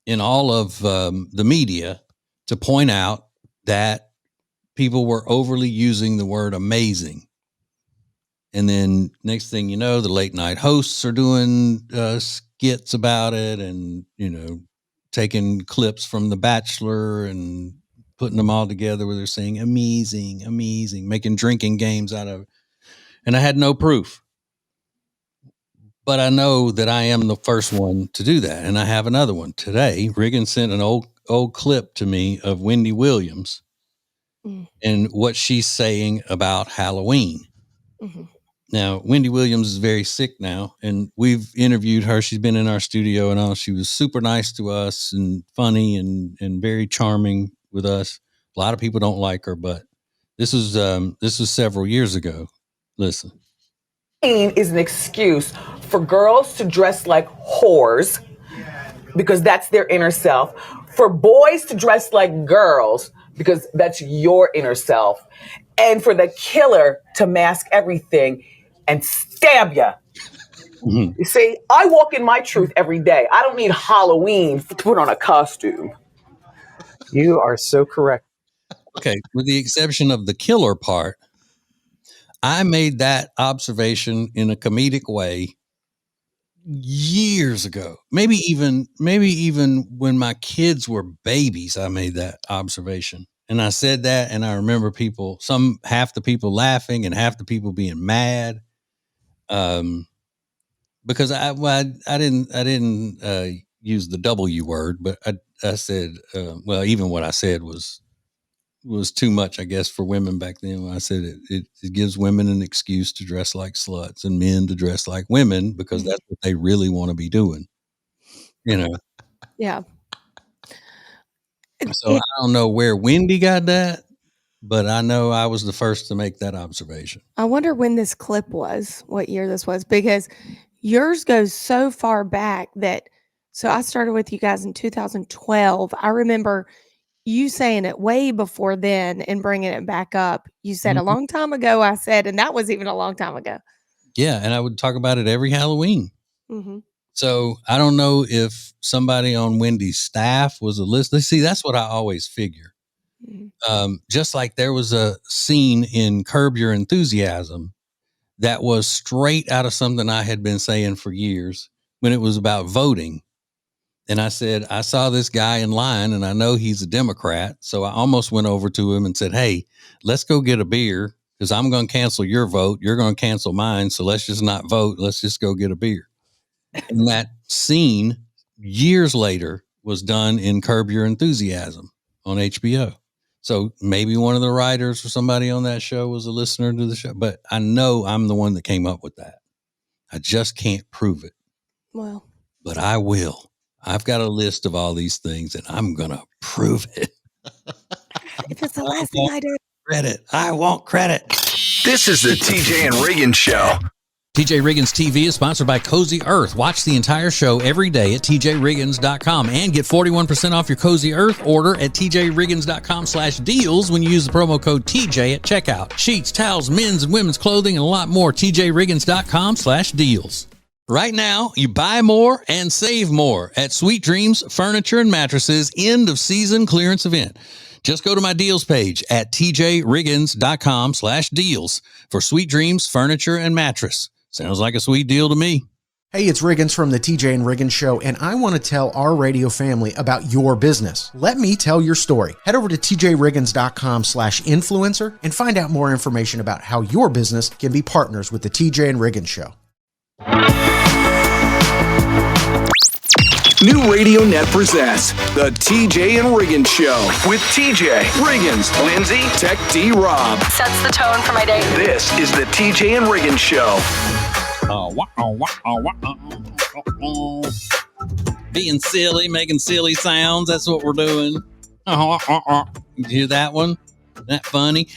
in all of the media to point out that people were overly using the word amazing. And then next thing you know, the late night hosts are doing skits about it and, taking clips from The Bachelor and putting them all together where they're saying amazing, amazing, making drinking games out of it. And I had no proof. But I know that I am the first one to do that. And I have another one. Today, Riggins sent an old clip to me of Wendy Williams and what she's saying about Halloween. Mm-hmm. Now, Wendy Williams is very sick now, and we've interviewed her. She's been in our studio and all. She was super nice to us and funny and very charming with us. A lot of people don't like her, but this was several years ago. Listen. Is an excuse for girls to dress like whores because that's their inner self, for boys to dress like girls because that's your inner self, and for the killer to mask everything and stab you. Mm-hmm. You see, I walk in my truth every day. I don't need Halloween to put on a costume. You are so correct. Okay, with the exception of the killer part, I made that observation in a comedic way years ago. Maybe even when my kids were babies, I made that observation. And I said that, and I remember half the people laughing and half the people being mad. Because I didn't use the W word, but I said, even what I said was was too much, I guess, for women back then. When I said it gives women an excuse to dress like sluts and men to dress like women because that's what they really want to be doing. Yeah. So I don't know where Wendy got that, but I know I was the first to make that observation. I wonder when this clip was, what year this was, because yours goes so far back that, so I started with you guys in 2012. I remember you saying it way before then and bringing it back up. You said a long time ago, I said, and that was even a long time ago. Yeah. And I would talk about it every Halloween. Mm-hmm. So I don't know if somebody on Wendy's staff was a listener. See, that's what I always figure. Just like there was a scene in Curb Your Enthusiasm that was straight out of something I had been saying for years when it was about voting. And I said, I saw this guy in line and I know he's a Democrat. So I almost went over to him and said, hey, let's go get a beer because I'm going to cancel your vote. You're going to cancel mine. So let's just not vote. Let's just go get a beer. And that scene years later was done in Curb Your Enthusiasm on HBO. So maybe one of the writers or somebody on that show was a listener to the show, but I know I'm the one that came up with that. I just can't prove it. Well, but I will. I've got a list of all these things and I'm going to prove it. if it's the last thing I do. Credit. I want credit. This is the TJ and Riggins Show. TJ Riggins TV is sponsored by Cozy Earth. Watch the entire show every day at tjriggins.com and get 41% off your Cozy Earth order at tjriggins.com/deals when you use the promo code TJ at checkout. Sheets, towels, men's and women's clothing, and a lot more. tjriggins.com/deals. Right now, you buy more and save more at Sweet Dreams Furniture and Mattresses end of season clearance event. Just go to my deals page at tjriggins.com/deals for Sweet Dreams Furniture and Mattress. Sounds like a sweet deal to me. Hey, it's Riggins from the TJ and Riggins Show, and I want to tell our radio family about your business. Let me tell your story. Head over to tjriggins.com/influencer and find out more information about how your business can be partners with the TJ and Riggins Show. New Radio Net presents the TJ and Riggins Show with TJ, Riggins, Lindsay, Tech D, Rob. Sets the tone for my day. This is the TJ and Riggins Show. Being silly, making silly sounds. That's what we're doing. You hear that one? Isn't that funny?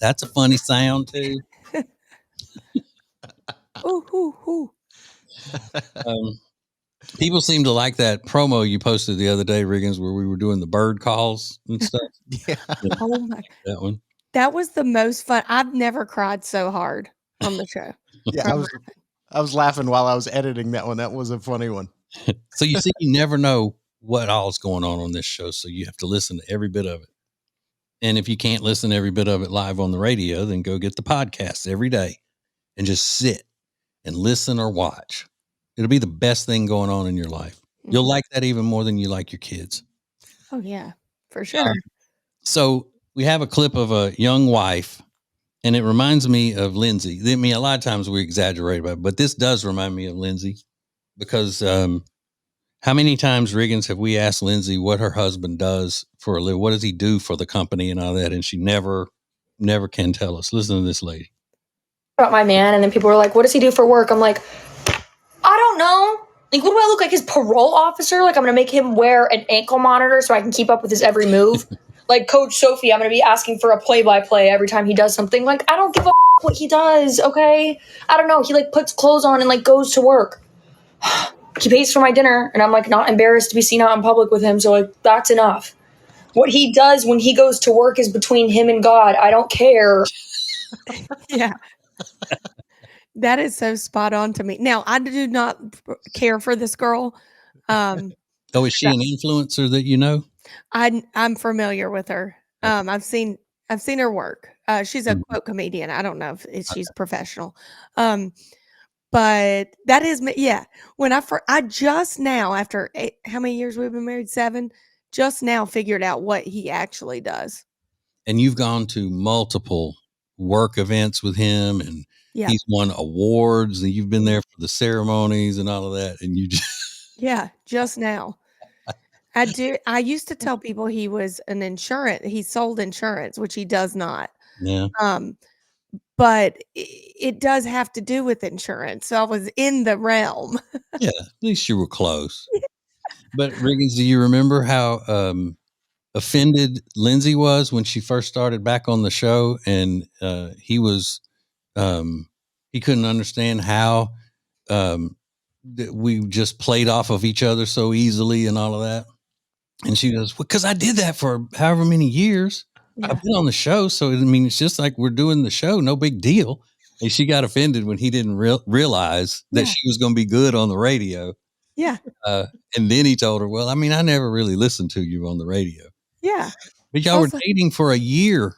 That's a funny sound too. Ooh, ooh, ooh. People seem to like that promo you posted the other day, Riggins, where we were doing the bird calls and stuff. Yeah. Oh my! That one. That was the most fun. I've never cried so hard on the show. Yeah, I was laughing while I was editing that one. That was a funny one. So you see, you never know what all is going on this show, so you have to listen to every bit of it. And if you can't listen to every bit of it live on the radio, then go get the podcasts every day and just sit and listen or watch. It'll be the best thing going on in your life. You'll like that even more than you like your kids. Oh yeah, for sure. So we have a clip of a young wife, and it reminds me of Lindsay. I mean, a lot of times we exaggerate about it, but this does remind me of Lindsay because how many times, Riggins, have we asked Lindsay what her husband does for a living? What does he do for the company and all that? And she never can tell us. Listen to this lady. About my man, and then people were like, what does he do for work? I'm like, I don't know. Like, what do I look like, his parole officer? Like, I'm going to make him wear an ankle monitor so I can keep up with his every move. Like Coach Sophie, I'm going to be asking for a play-by-play every time he does something. Like, I don't give a what he does, okay? I don't know. He, like, puts clothes on and, like, goes to work. He pays for my dinner, and I'm, like, not embarrassed to be seen out in public with him, so, like, that's enough. What he does when he goes to work is between him and God. I don't care. Yeah. That is so spot on to me. Now, I do not care for this girl. Oh, is she an influencer that you know? I'm familiar with her. I've seen her work. She's a quote comedian. I don't know if she's professional. But that is me. Yeah. When I just now, after how many years we've been married? 7, just now figured out what he actually does. And you've gone to multiple work events with him, and he's won awards, and you've been there for the ceremonies and all of that. And you just, yeah, just now. I do. I used to tell people he was he sold insurance, which he does not. Yeah. But it does have to do with insurance. So I was in the realm. Yeah. At least you were close. But Riggins, do you remember how offended Lindsay was when she first started back on the show? And he was, he couldn't understand how that we just played off of each other so easily and all of that. And she goes, well, because I did that for however many years. Yeah. I've been on the show. So, I mean, it's just like we're doing the show. No big deal. And she got offended when he didn't realize that she was going to be good on the radio. Yeah. And then he told her, well, I mean, I never really listened to you on the radio. Yeah. But y'all were dating for a year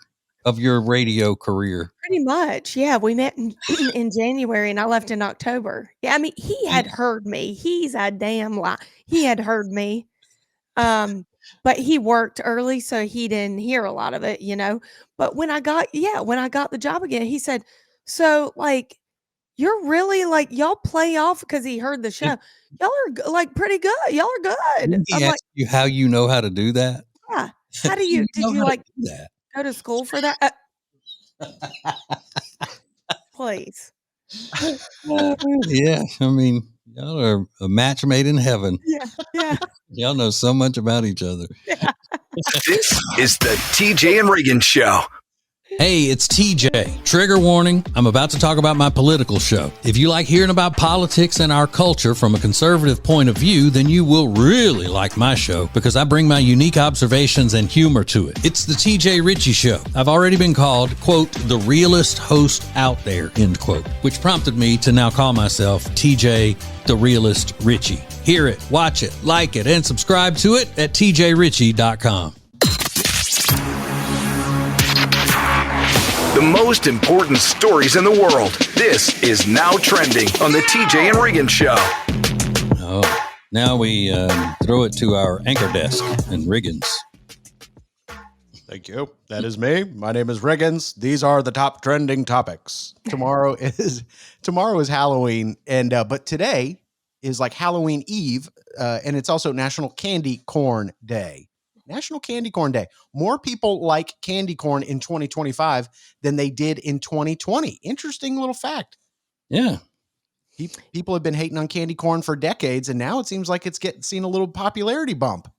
of your radio career. Pretty much. Yeah. We met in January and I left in October. Yeah. I mean, he had heard me. He's a damn lie. He had heard me. But he worked early, so he didn't hear a lot of it, you know. But when I got the job again, he said, so like, you're really like, y'all play off because he heard the show. Y'all are like pretty good. Y'all are good. Didn't he ask you how you know how to do that? Yeah. How do you, did you like go to school for that? Please. Yeah. I mean, y'all are a match made in heaven. Yeah. Yeah. Y'all know so much about each other. Yeah. This is the TJ and Riggins Show. Hey, it's TJ. Trigger warning, I'm about to talk about my political show. If you like hearing about politics and our culture from a conservative point of view, then you will really like my show because I bring my unique observations and humor to it. It's the TJ Ritchie Show. I've already been called, quote, the realest host out there, end quote, which prompted me to now call myself TJ the Realist Ritchie. Hear it, watch it, like it, and subscribe to it at tjritchie.com. The most important stories in the world. This is Now Trending on the TJ and Riggins Show. Oh, now we throw it to our anchor desk and Riggins. Thank you. That is me. My name is Riggins. These are the top trending topics. Tomorrow is Halloween, and but today is like Halloween Eve, and it's also National Candy Corn Day. National Candy Corn Day. More people like candy corn in 2025 than they did in 2020. Interesting little fact. Yeah. People have been hating on candy corn for decades, and now it seems like it's seen a little popularity bump.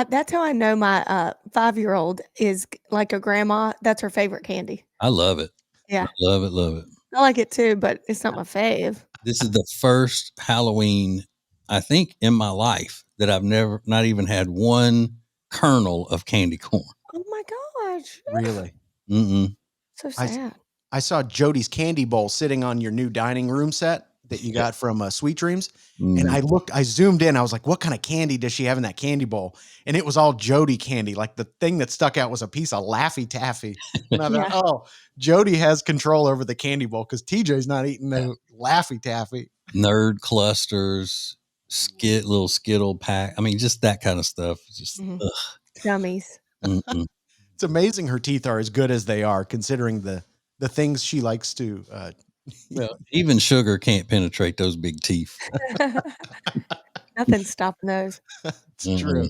That's how I know my 5-year-old is like a grandma. That's her favorite candy. I love it. Yeah. Love it. Love it. I like it too, but it's not my fave. This is the first Halloween, I think, in my life that I've not even had one kernel of candy corn. Oh my gosh. Really? Mm-mm. So sad. I saw Jody's candy bowl sitting on your new dining room set that you got from Sweet Dreams. And I zoomed in. I was like, what kind of candy does she have in that candy bowl? And it was all Jody candy. Like the thing that stuck out was a piece of Laffy Taffy. And I thought, oh, Jody has control over the candy bowl because TJ's not eating no Laffy Taffy. Nerd clusters, little Skittle pack. I mean, just that kind of stuff. Just Gummies. It's amazing her teeth are as good as they are, considering the things she likes to. Well, even sugar can't penetrate those big teeth. Nothing's stopping those. It's true.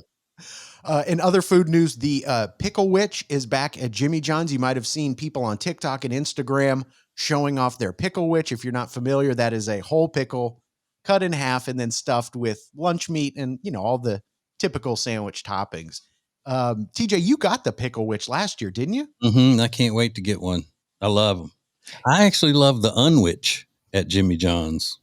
In other food news, the Pickle Witch is back at Jimmy John's. You might have seen people on TikTok and Instagram showing off their Pickle Witch. If you're not familiar, that is a whole pickle cut in half and then stuffed with lunch meat and, all the typical sandwich toppings. TJ, you got the Pickle Witch last year, didn't you? Mm-hmm. I can't wait to get one. I love them. I actually love the Unwitch at Jimmy John's.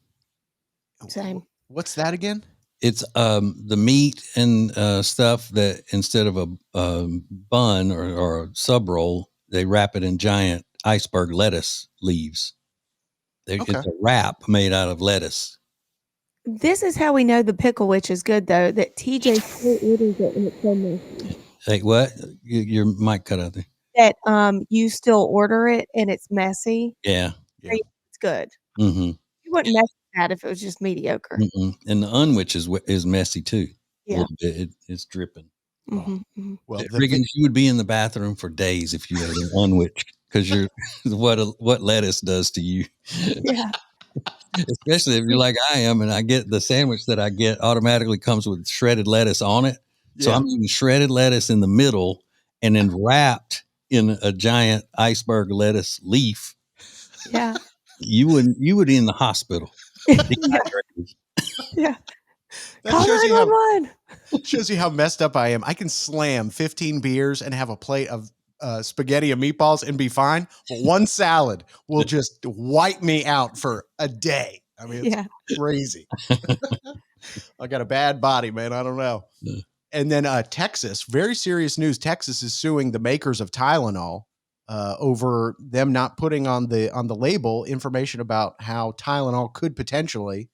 Same. What's that again? It's the meat and stuff that instead of a bun or a sub roll, they wrap it in giant iceberg lettuce leaves. It's a wrap made out of lettuce. This is how we know the Pickle Witch is good, though, that TJ still orders it and it's so messy. Hey, what? Your mic cut out there. That you still order it and it's messy. Yeah. It's good. Mm-hmm. You wouldn't mess with that if it was just mediocre. Mm-mm. And the Unwitch is messy too. Yeah. A little bit. It's dripping. Mm-hmm. Well, Riggins, you would be in the bathroom for days if you had an Unwitch because you're what lettuce does to you. Yeah. Especially if you're like I am, and I get the sandwich that I get automatically comes with shredded lettuce on it. So I'm eating shredded lettuce in the middle and then wrapped in a giant iceberg lettuce leaf. Yeah. You would be in the hospital. Yeah. Dehydrated. Yeah. That Call shows you 911. shows you how messed up I am. I can slam 15 beers and have a plate of spaghetti and meatballs and be fine. But one salad will just wipe me out for a day. I mean, it's crazy. I got a bad body, man. I don't know. Yeah. And then Texas, very serious news. Texas is suing the makers of Tylenol over them not putting on the label information about how Tylenol could potentially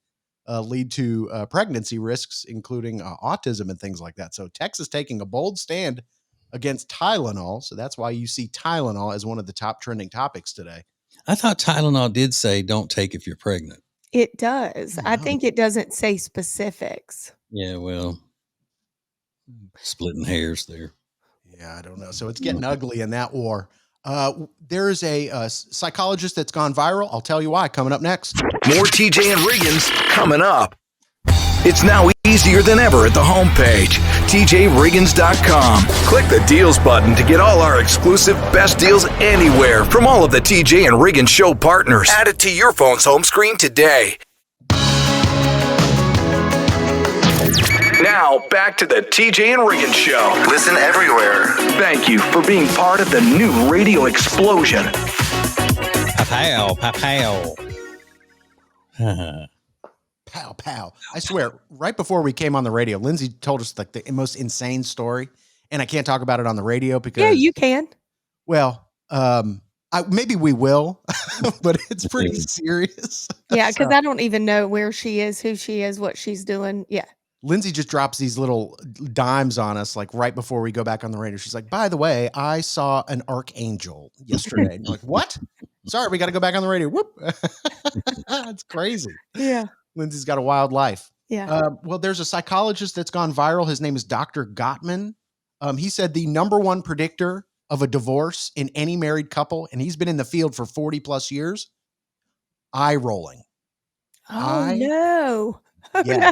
lead to pregnancy risks, including autism and things like that. So Texas taking a bold stand against Tylenol. So that's why you see Tylenol as one of the top trending topics today. I thought Tylenol did say don't take if you're pregnant. It does. I think it doesn't say specifics. Yeah, well, splitting hairs there. Yeah, I don't know. So it's getting ugly in that war. There is a psychologist that's gone viral. I'll tell you why coming up next. More TJ and Riggins coming up. It's now easier than ever at the homepage, TJRiggins.com. Click the deals button to get all our exclusive best deals anywhere from all of the TJ and Riggins show partners. Add it to your phone's home screen today. Now, back to the TJ and Riggins show. Listen everywhere. Thank you for being part of the new radio explosion. Pow, pow, pow. Pow, pow. I swear, right before we came on the radio, Lindsay told us like the most insane story, and I can't talk about it on the radio because... Yeah, you can. Well, maybe we will, but it's pretty serious. Yeah, because I don't even know where she is, who she is, what she's doing. Yeah. Lindsay just drops these little dimes on us, like right before we go back on the radio. She's like, by the way, I saw an archangel yesterday. And I'm like, what? Sorry, we got to go back on the radio. Whoop. It's crazy. Yeah. Lindsay's got a wild life. Yeah. Well, there's a psychologist that's gone viral. His name is Dr. Gottman. He said the number one predictor of a divorce in any married couple, and he's been in the field for 40 plus years, eye rolling. Oh, no. Oh, Yeah.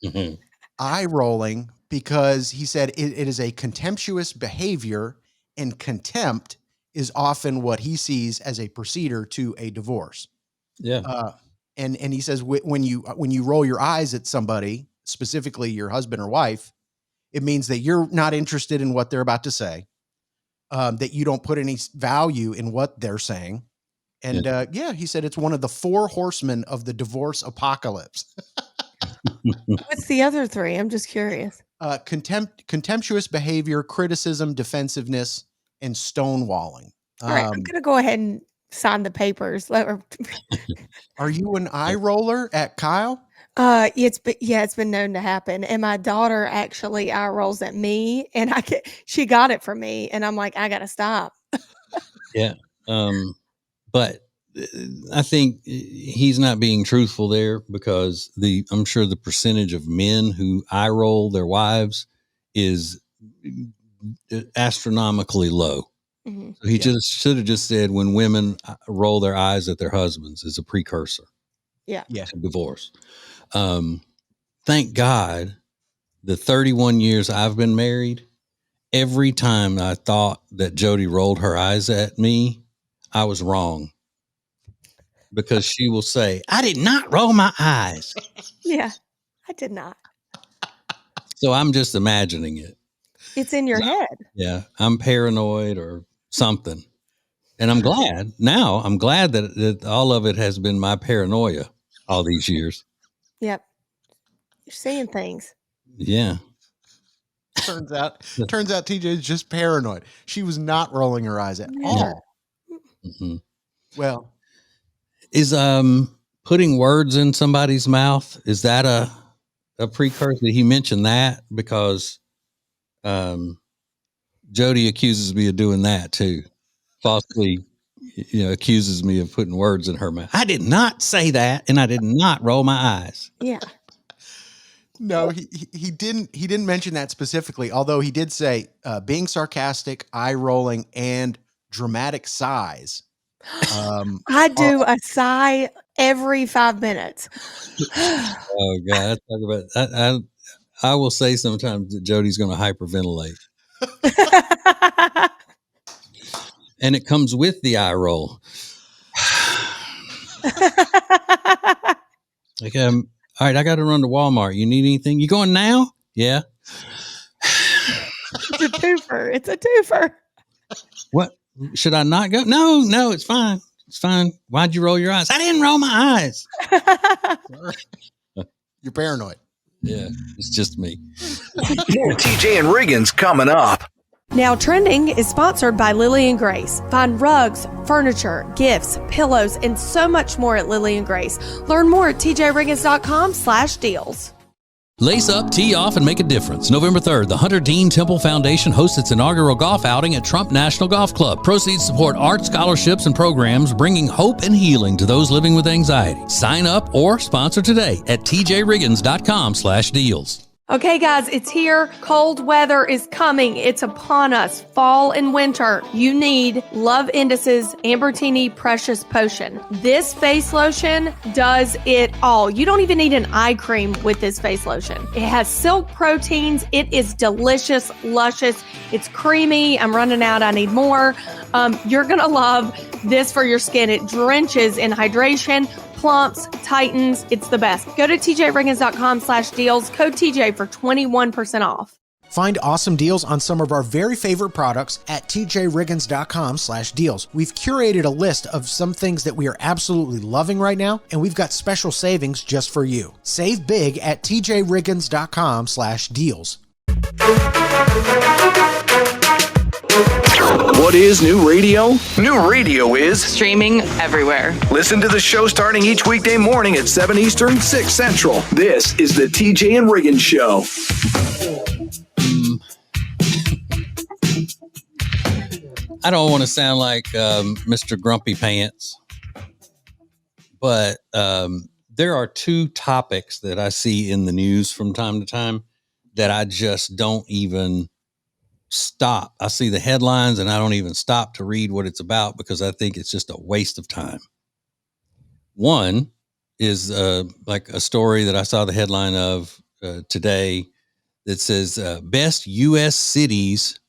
no. Eye rolling because he said it is a contemptuous behavior, and contempt is often what he sees as a procedure to a divorce. Yeah. And he says when you roll your eyes at somebody, specifically your husband or wife, it means that you're not interested in what they're about to say, that you don't put any value in what they're saying. And he said it's one of the 4 horsemen of the divorce apocalypse. What's the other 3? I'm just curious. Contemptuous behavior, criticism, defensiveness, and stonewalling. All right, I'm going to go ahead and sign the papers. Are you an eye roller at Kyle? It's been known to happen. And my daughter actually eye rolls at me, and she got it from me, and I'm like, I got to stop. Yeah. But I think he's not being truthful there because I'm sure the percentage of men who eye roll their wives is astronomically low. Mm-hmm. So he just should have just said when women roll their eyes at their husbands is a precursor. Yeah. To divorce. Thank God the 31 years I've been married, every time I thought that Jody rolled her eyes at me, I was wrong. Because she will say, I did not roll my eyes. Yeah, I did not. So I'm just imagining it. It's in your head. Yeah, I'm paranoid or something. And I'm glad that all of it has been my paranoia all these years. Yep. You're seeing things. Yeah. Turns out TJ is just paranoid. She was not rolling her eyes at all. Mm-hmm. Well, is putting words in somebody's mouth, is that a precursor? He mentioned that because Jody accuses me of doing that too. Falsely, accuses me of putting words in her mouth. I did not say that, and I did not roll my eyes. Yeah. No, he didn't mention that specifically, although he did say being sarcastic, eye rolling, and dramatic sighs. I do a sigh every 5 minutes. Oh God! Talk about I will say sometimes that Jody's going to hyperventilate. And it comes with the eye roll. Like, all right, I got to run to Walmart. You need anything? You going now? Yeah. It's a twofer. It's a twofer. What? Should I not go? No, it's fine. It's fine. Why'd you roll your eyes? I didn't roll my eyes. You're paranoid. Yeah, it's just me. More TJ and Riggins coming up. Now Trending is sponsored by Lily and Grace. Find rugs, furniture, gifts, pillows, and so much more at Lily and Grace. Learn more at tjriggins.com/deals. Lace up, tee off, and make a difference. November 3rd, the Hunter Dean Temple Foundation hosts its inaugural golf outing at Trump National Golf Club. Proceeds support art, scholarships, and programs bringing hope and healing to those living with anxiety. Sign up or sponsor today at tjriggins.com/deals. Okay, guys, it's here. Cold weather is coming. It's upon us. Fall and winter. You need Love Indus's Ambertini Precious Potion. This face lotion does it all. You don't even need an eye cream with this face lotion. It has silk proteins. It is delicious, luscious. It's creamy. I'm running out. I need more. You're going to love this for your skin. It drenches in hydration, plumps, tightens. It's the best. Go to tjriggins.com/deals. Code TJ for 21% off. Find awesome deals on some of our very favorite products at tjriggins.com/deals. We've curated a list of some things that we are absolutely loving right now, and we've got special savings just for you. Save big at tjriggins.com/deals. What is new radio? New radio is Streaming everywhere. listen to the show starting each weekday morning at 7 Eastern, 6 Central. This is the TJ and Riggins Show. I don't want to sound like Mr. Grumpy Pants, but there are two topics that I see in the news from time to time that I just don't even stop. I see the headlines and I don't even stop to read what it's about because I think it's just a waste of time. One is like a story that I saw the headline of today that says best U.S. cities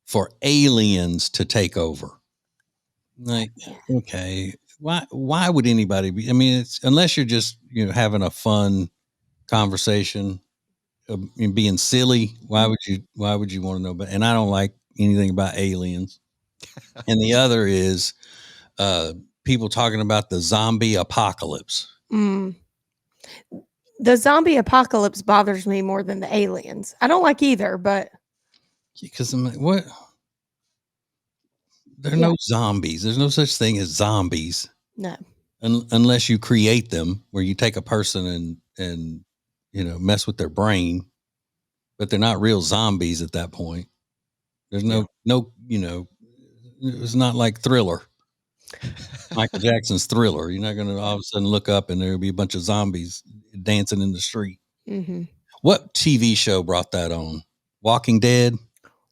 for aliens to take over. Like, okay, why would anybody be? I mean, it's unless you're just having a fun conversation. Being silly, why would you want to know about? And I don't like anything about aliens. And the other is people talking about the zombie apocalypse. The zombie apocalypse bothers me more than the aliens. I don't like either, but because I'm like, what? There are no zombies. There's no such thing as zombies. No, unless you create them, where you take a person and mess with their brain, but they're not real zombies at that point. There's no, it's not like Thriller, Michael Jackson's Thriller. You're not going to all of a sudden look up and there'll be a bunch of zombies dancing in the street. Mm-hmm. What TV show brought that on? Walking Dead?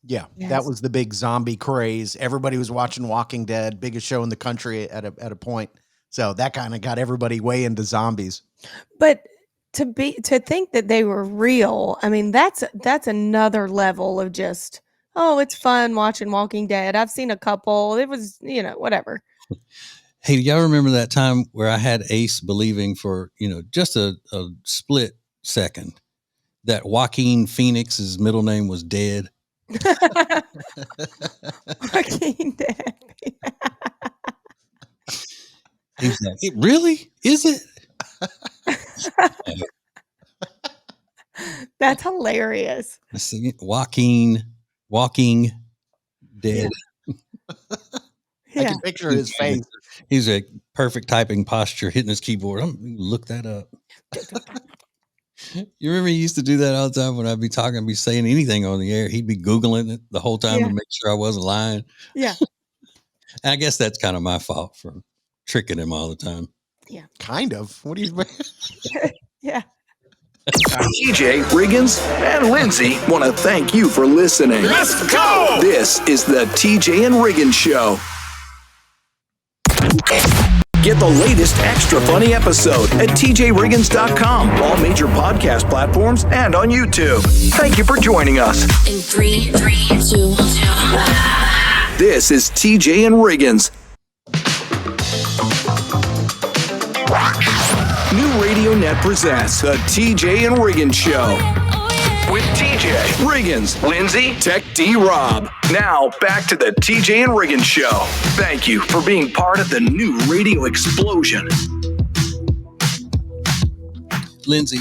Yeah, Yes. That was the big zombie craze. Everybody was watching Walking Dead, biggest show in the country at a point. So that kind of got everybody way into zombies. But to think that they were real, I mean, that's another level of just, oh, it's fun watching Walking Dead. I've seen a couple. It was, whatever. Hey, do y'all remember that time where I had Ace believing for, just a split second that Joaquin Phoenix's middle name was Dead? Walking Dead. He's like, it really? Is it? That's hilarious. I see Walking Dead. I can picture his face. He's a perfect typing posture, hitting his keyboard. Look that up. You remember he used to do that all the time when I'd be talking, I'd be saying anything on the air. He'd be Googling it the whole time to make sure I wasn't lying. Yeah. I guess that's kind of my fault for tricking him all the time. Yeah. Kind of. What do you Yeah. TJ, Riggins, and Lindsay want to thank you for listening. Let's go! This is the TJ and Riggins Show. Get the latest extra funny episode at TJRiggins.com, all major podcast platforms, and on YouTube. Thank you for joining us. In 3, 2, 1. This is TJ and Riggins. New Radio Net presents the TJ and Riggins Show. With TJ, Riggins, Lindsay, Tech D Rob. Now, back to the TJ and Riggins Show. Thank you for being part of the new radio explosion. Lindsay,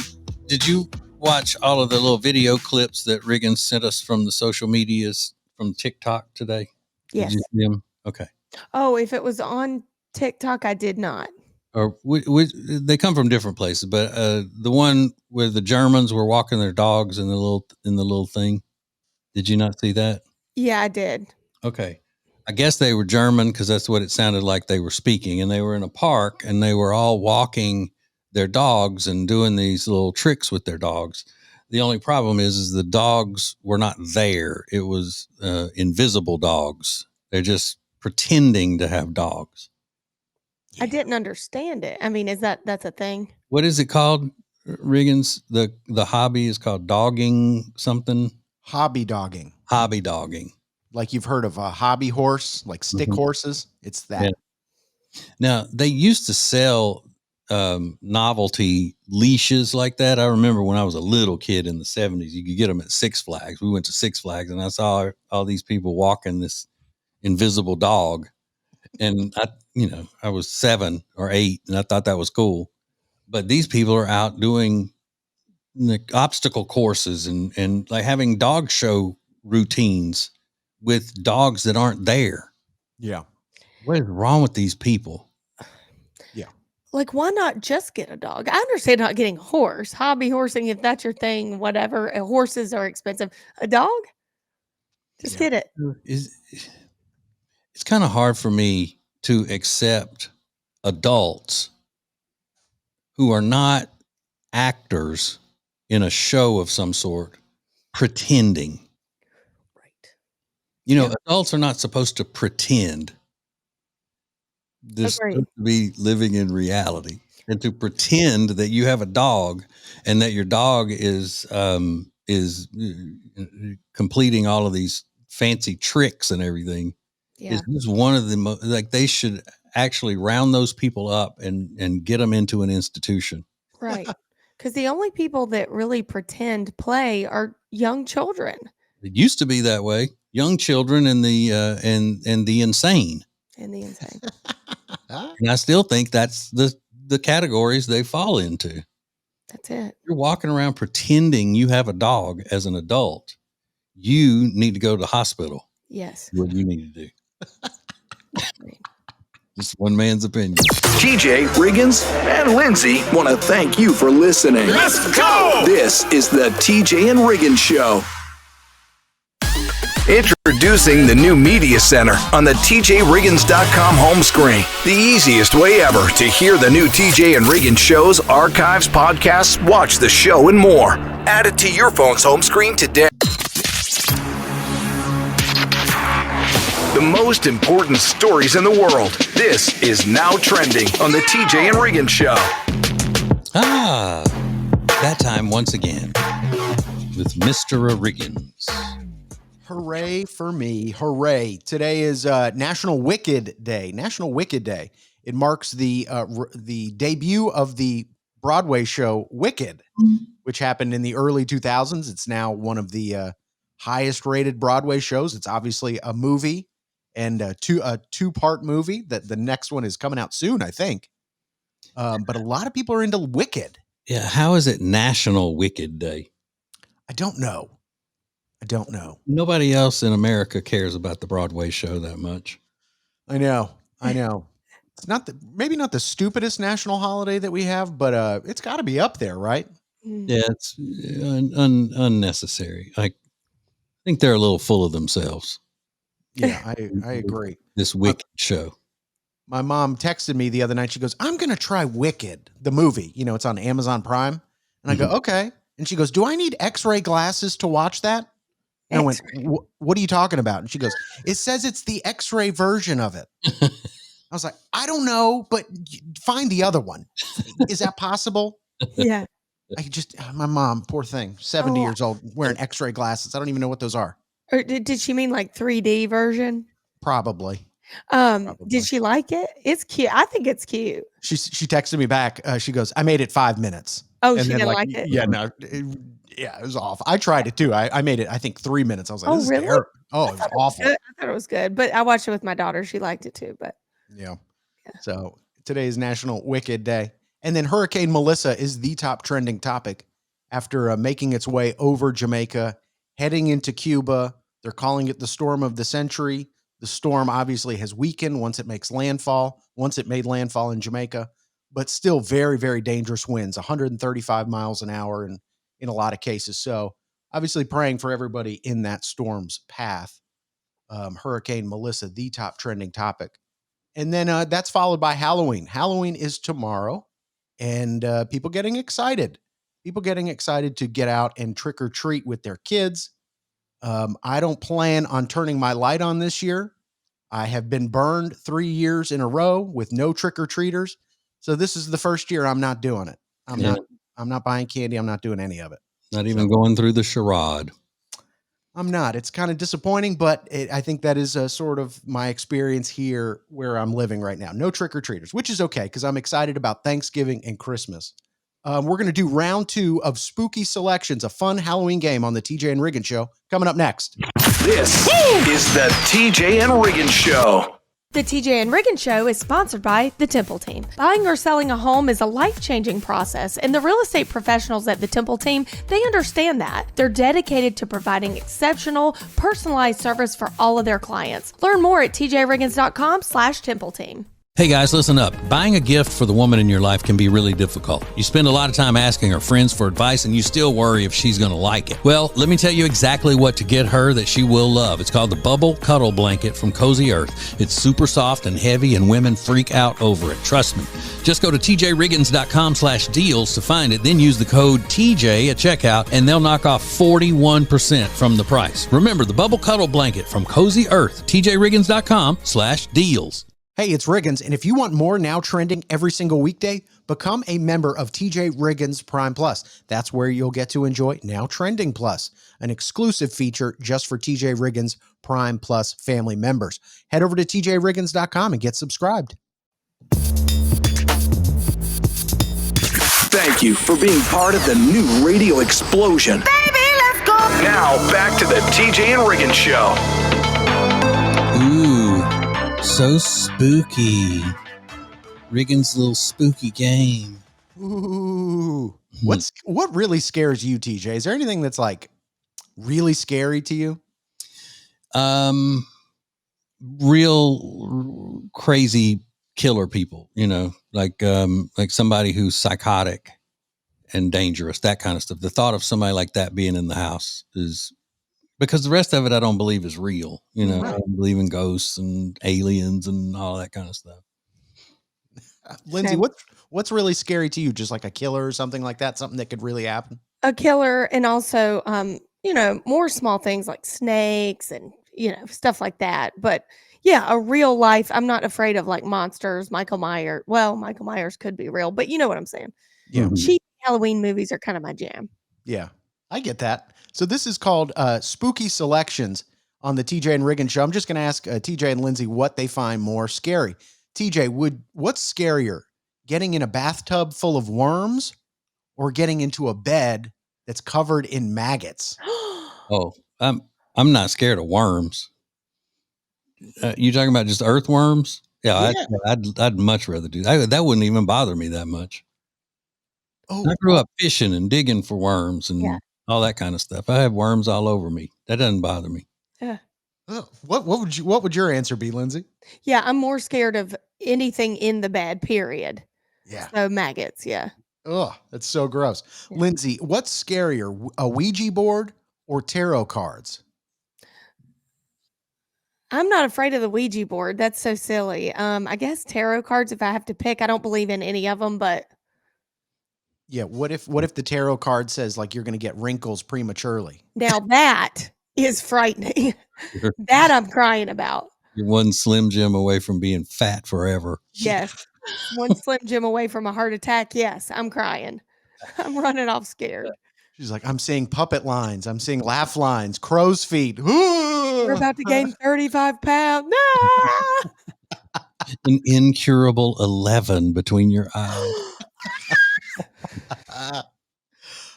did you watch all of the little video clips that Riggins sent us from the social medias from TikTok today? Yes. Did you see them? Okay. Oh, if it was on TikTok, I did not. Or they come from different places, but the one where the Germans were walking their dogs in the little thing, did you not see that? Yeah, I did. Okay, I guess they were German because that's what it sounded like they were speaking, and they were in a park and they were all walking their dogs and doing these little tricks with their dogs. The only problem is the dogs were not there; it was invisible dogs. They're just pretending to have dogs. I didn't understand it. I mean, that's a thing? What is it called, Riggins? The hobby is called dogging something. Hobby dogging. Hobby dogging. Like you've heard of a hobby horse, like stick horses. It's that. Yeah. Now, they used to sell novelty leashes like that. I remember when I was a little kid in the 70s, you could get them at Six Flags. We went to Six Flags and I saw all these people walking this invisible dog. And I was 7 or 8 and I thought that was cool. But these people are out doing the obstacle courses and like having dog show routines with dogs that aren't there. Yeah. What is wrong with these people? Yeah. Like, why not just get a dog? I understand not getting a horse, hobby horsing, if that's your thing, whatever. Horses are expensive. A dog? Just get it. It's kind of hard for me to accept adults who are not actors in a show of some sort pretending. Right. Adults are not supposed to pretend. They're supposed to be living in reality. And to pretend that you have a dog and that your dog is completing all of these fancy tricks and everything. Yeah. Is this one of the they should actually round those people up and get them into an institution. Right. Because the only people that really pretend play are young children. It used to be that way. Young children and the insane. And the insane. And I still think that's the categories they fall into. That's it. You're walking around pretending you have a dog as an adult. You need to go to the hospital. Yes. What you need to do. Just one man's opinion. TJ, Riggins, and Lindsay want to thank you for listening. Let's go! This is the TJ and Riggins Show. Introducing the new Media Center on the TJRiggins.com home screen. The easiest way ever to hear the new TJ and Riggins shows, archives, podcasts, watch the show, and more. Add it to your phone's home screen today. The most important stories in the world. This is Now Trending on the TJ and Riggins Show. That time once again with Mr. Riggins. Hooray for me. Hooray. Today is National Wicked Day. National Wicked Day. It marks the debut of the Broadway show Wicked, which happened in the early 2000s. It's now one of the highest rated Broadway shows. It's obviously a movie and a two-part movie. That the next one is coming out soon, I think. But a lot of people are into Wicked. Yeah. How is it National Wicked Day? I don't know. Nobody else in America cares about the Broadway show that much. I know. It's maybe not the stupidest national holiday that we have, but it's got to be up there, right? Yeah, it's unnecessary. I think they're a little full of themselves. Yeah, I agree. This Wicked show. My mom texted me the other night. She goes, "I'm going to try Wicked, the movie. It's on Amazon Prime." And I go, "Okay." And she goes, "Do I need X-ray glasses to watch that?" And I went, "What are you talking about?" And she goes, "It says it's the X-ray version of it." I was like, I don't know, but find the other one. Is that possible? Yeah. My mom, poor thing, 70 Oh, years old, wearing x-ray glasses. I don't even know what those are. Or did she mean like 3D version? Probably. Did she like it? It's cute. I think it's cute. She texted me back. She goes, I made it 5 minutes. Oh, And she then didn't like it? yeah, no, it was awful. I tried it too. I made it, I think 3 minutes. I was like, Oh, this is really? terrible. Oh, it was awful. I thought it was good, but I watched it with my daughter. She liked it too, but Yeah. So today is National Wicked Day. And then Hurricane Melissa is the top trending topic after making its way over Jamaica, heading into Cuba. They're calling it the storm of the century. The storm obviously has weakened once it makes landfall, once it made landfall in Jamaica, but still very, very dangerous winds, 135 miles an hour in a lot of cases. So obviously praying for everybody in that storm's path. Hurricane Melissa, the top trending topic. And then that's followed by Halloween. Halloween is tomorrow, and people getting excited. People getting excited to get out and trick or treat with their kids. I don't plan on turning my light on this year. I have been burned 3 years in a row with no trick or treaters. So this is the first year I'm not doing it. I'm not buying candy. I'm not doing any of it. Not even going through the charade. I'm not. It's kind of disappointing, but I think that is sort of my experience here where I'm living right now. No trick-or-treaters, which is okay because I'm excited about Thanksgiving and Christmas. We're going to do round 2 of Spooky Selections, a fun Halloween game on the TJ and Riggins Show, coming up next. This is the TJ and Riggins Show. The TJ and Riggins Show is sponsored by the Temple Team. Buying or selling a home is a life-changing process, and the real estate professionals at the Temple Team, they understand that. They're dedicated to providing exceptional, personalized service for all of their clients. Learn more at tjriggins.com/Temple Team. Hey guys, listen up. Buying a gift for the woman in your life can be really difficult. You spend a lot of time asking her friends for advice and you still worry if she's going to like it. Well, let me tell you exactly what to get her that she will love. It's called the Bubble Cuddle Blanket from Cozy Earth. It's super soft and heavy and women freak out over it. Trust me. Just go to tjriggins.com/deals to find it. Then use the code TJ at checkout and they'll knock off 41% from the price. Remember, the Bubble Cuddle Blanket from Cozy Earth. tjriggins.com/deals. Hey, it's Riggins, and if you want more now trending every single weekday, become a member of TJ Riggins Prime Plus. That's where you'll get to enjoy Now Trending Plus, an exclusive feature just for TJ Riggins Prime Plus family members. Head over to tjriggins.com and get subscribed. Thank you for being part of the new radio explosion. Baby, let's go. Now, back to the TJ and Riggins Show. Ooh, so spooky. Riggins' little spooky game. Ooh. What really scares you, TJ? Is there anything that's like really scary to you? Real crazy killer people, like somebody who's psychotic and dangerous, that kind of stuff. The thought of somebody like that being in the house is, because the rest of it I don't believe is real. Right. I don't believe in ghosts and aliens and all that kind of stuff. Lindsay, what's really scary to you? Just like a killer or something like that? Something that could really happen? A killer, and also, more small things like snakes and, stuff like that. But yeah, a real life. I'm not afraid of like monsters, Michael Myers. Well, Michael Myers could be real, but you know what I'm saying? Yeah. Cheap Halloween movies are kind of my jam. Yeah, I get that. So this is called Spooky Selections on the TJ and Riggins Show. I'm just going to ask TJ and Lindsay what they find more scary. TJ, what's scarier, getting in a bathtub full of worms or getting into a bed that's covered in maggots? Oh, I'm not scared of worms. You talking about just earthworms? Yeah. I'd much rather do that. That wouldn't even bother me that much. Oh, I grew up fishing and digging for worms and all that kind of stuff. I have worms all over me. That doesn't bother me. Yeah. What would your answer be, Lindsay? Yeah, I'm more scared of anything in the bed, period. Yeah. So maggots, yeah. Oh, that's so gross. Yeah. Lindsay, what's scarier, a Ouija board or tarot cards? I'm not afraid of the Ouija board. That's so silly. I guess tarot cards, if I have to pick. I don't believe in any of them, but yeah, what if the tarot card says like you're going to get wrinkles prematurely? Now that is frightening. That I'm crying about. You're one Slim Jim away from being fat forever. Yes. One Slim Jim away from a heart attack. Yes, I'm crying. I'm running off scared. She's like, I'm seeing puppet lines. I'm seeing laugh lines, crow's feet. We're about to gain 35 pounds. No! An incurable 11 between your eyes.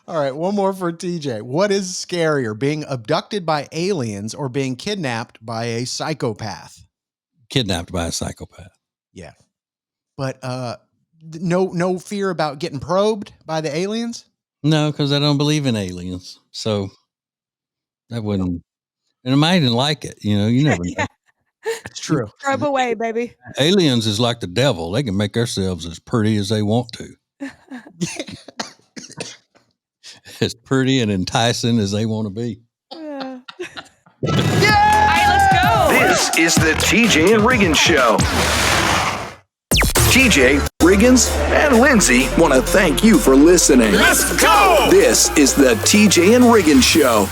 All right, one more for TJ. What is scarier, being abducted by aliens or being kidnapped by a psychopath? Kidnapped by a psychopath. Yeah. But no fear about getting probed by the aliens? No, because I don't believe in aliens. So that wouldn't, and I might even like it. You never know. It's true. Probe away, baby. Aliens is like the devil. They can make themselves as pretty as they want to. As pretty and enticing as they want to be. All right, let's go. This is the TJ and Riggins Show. TJ, Riggins, and Lindsay want to thank you for listening. Let's go! This is the TJ and Riggins Show.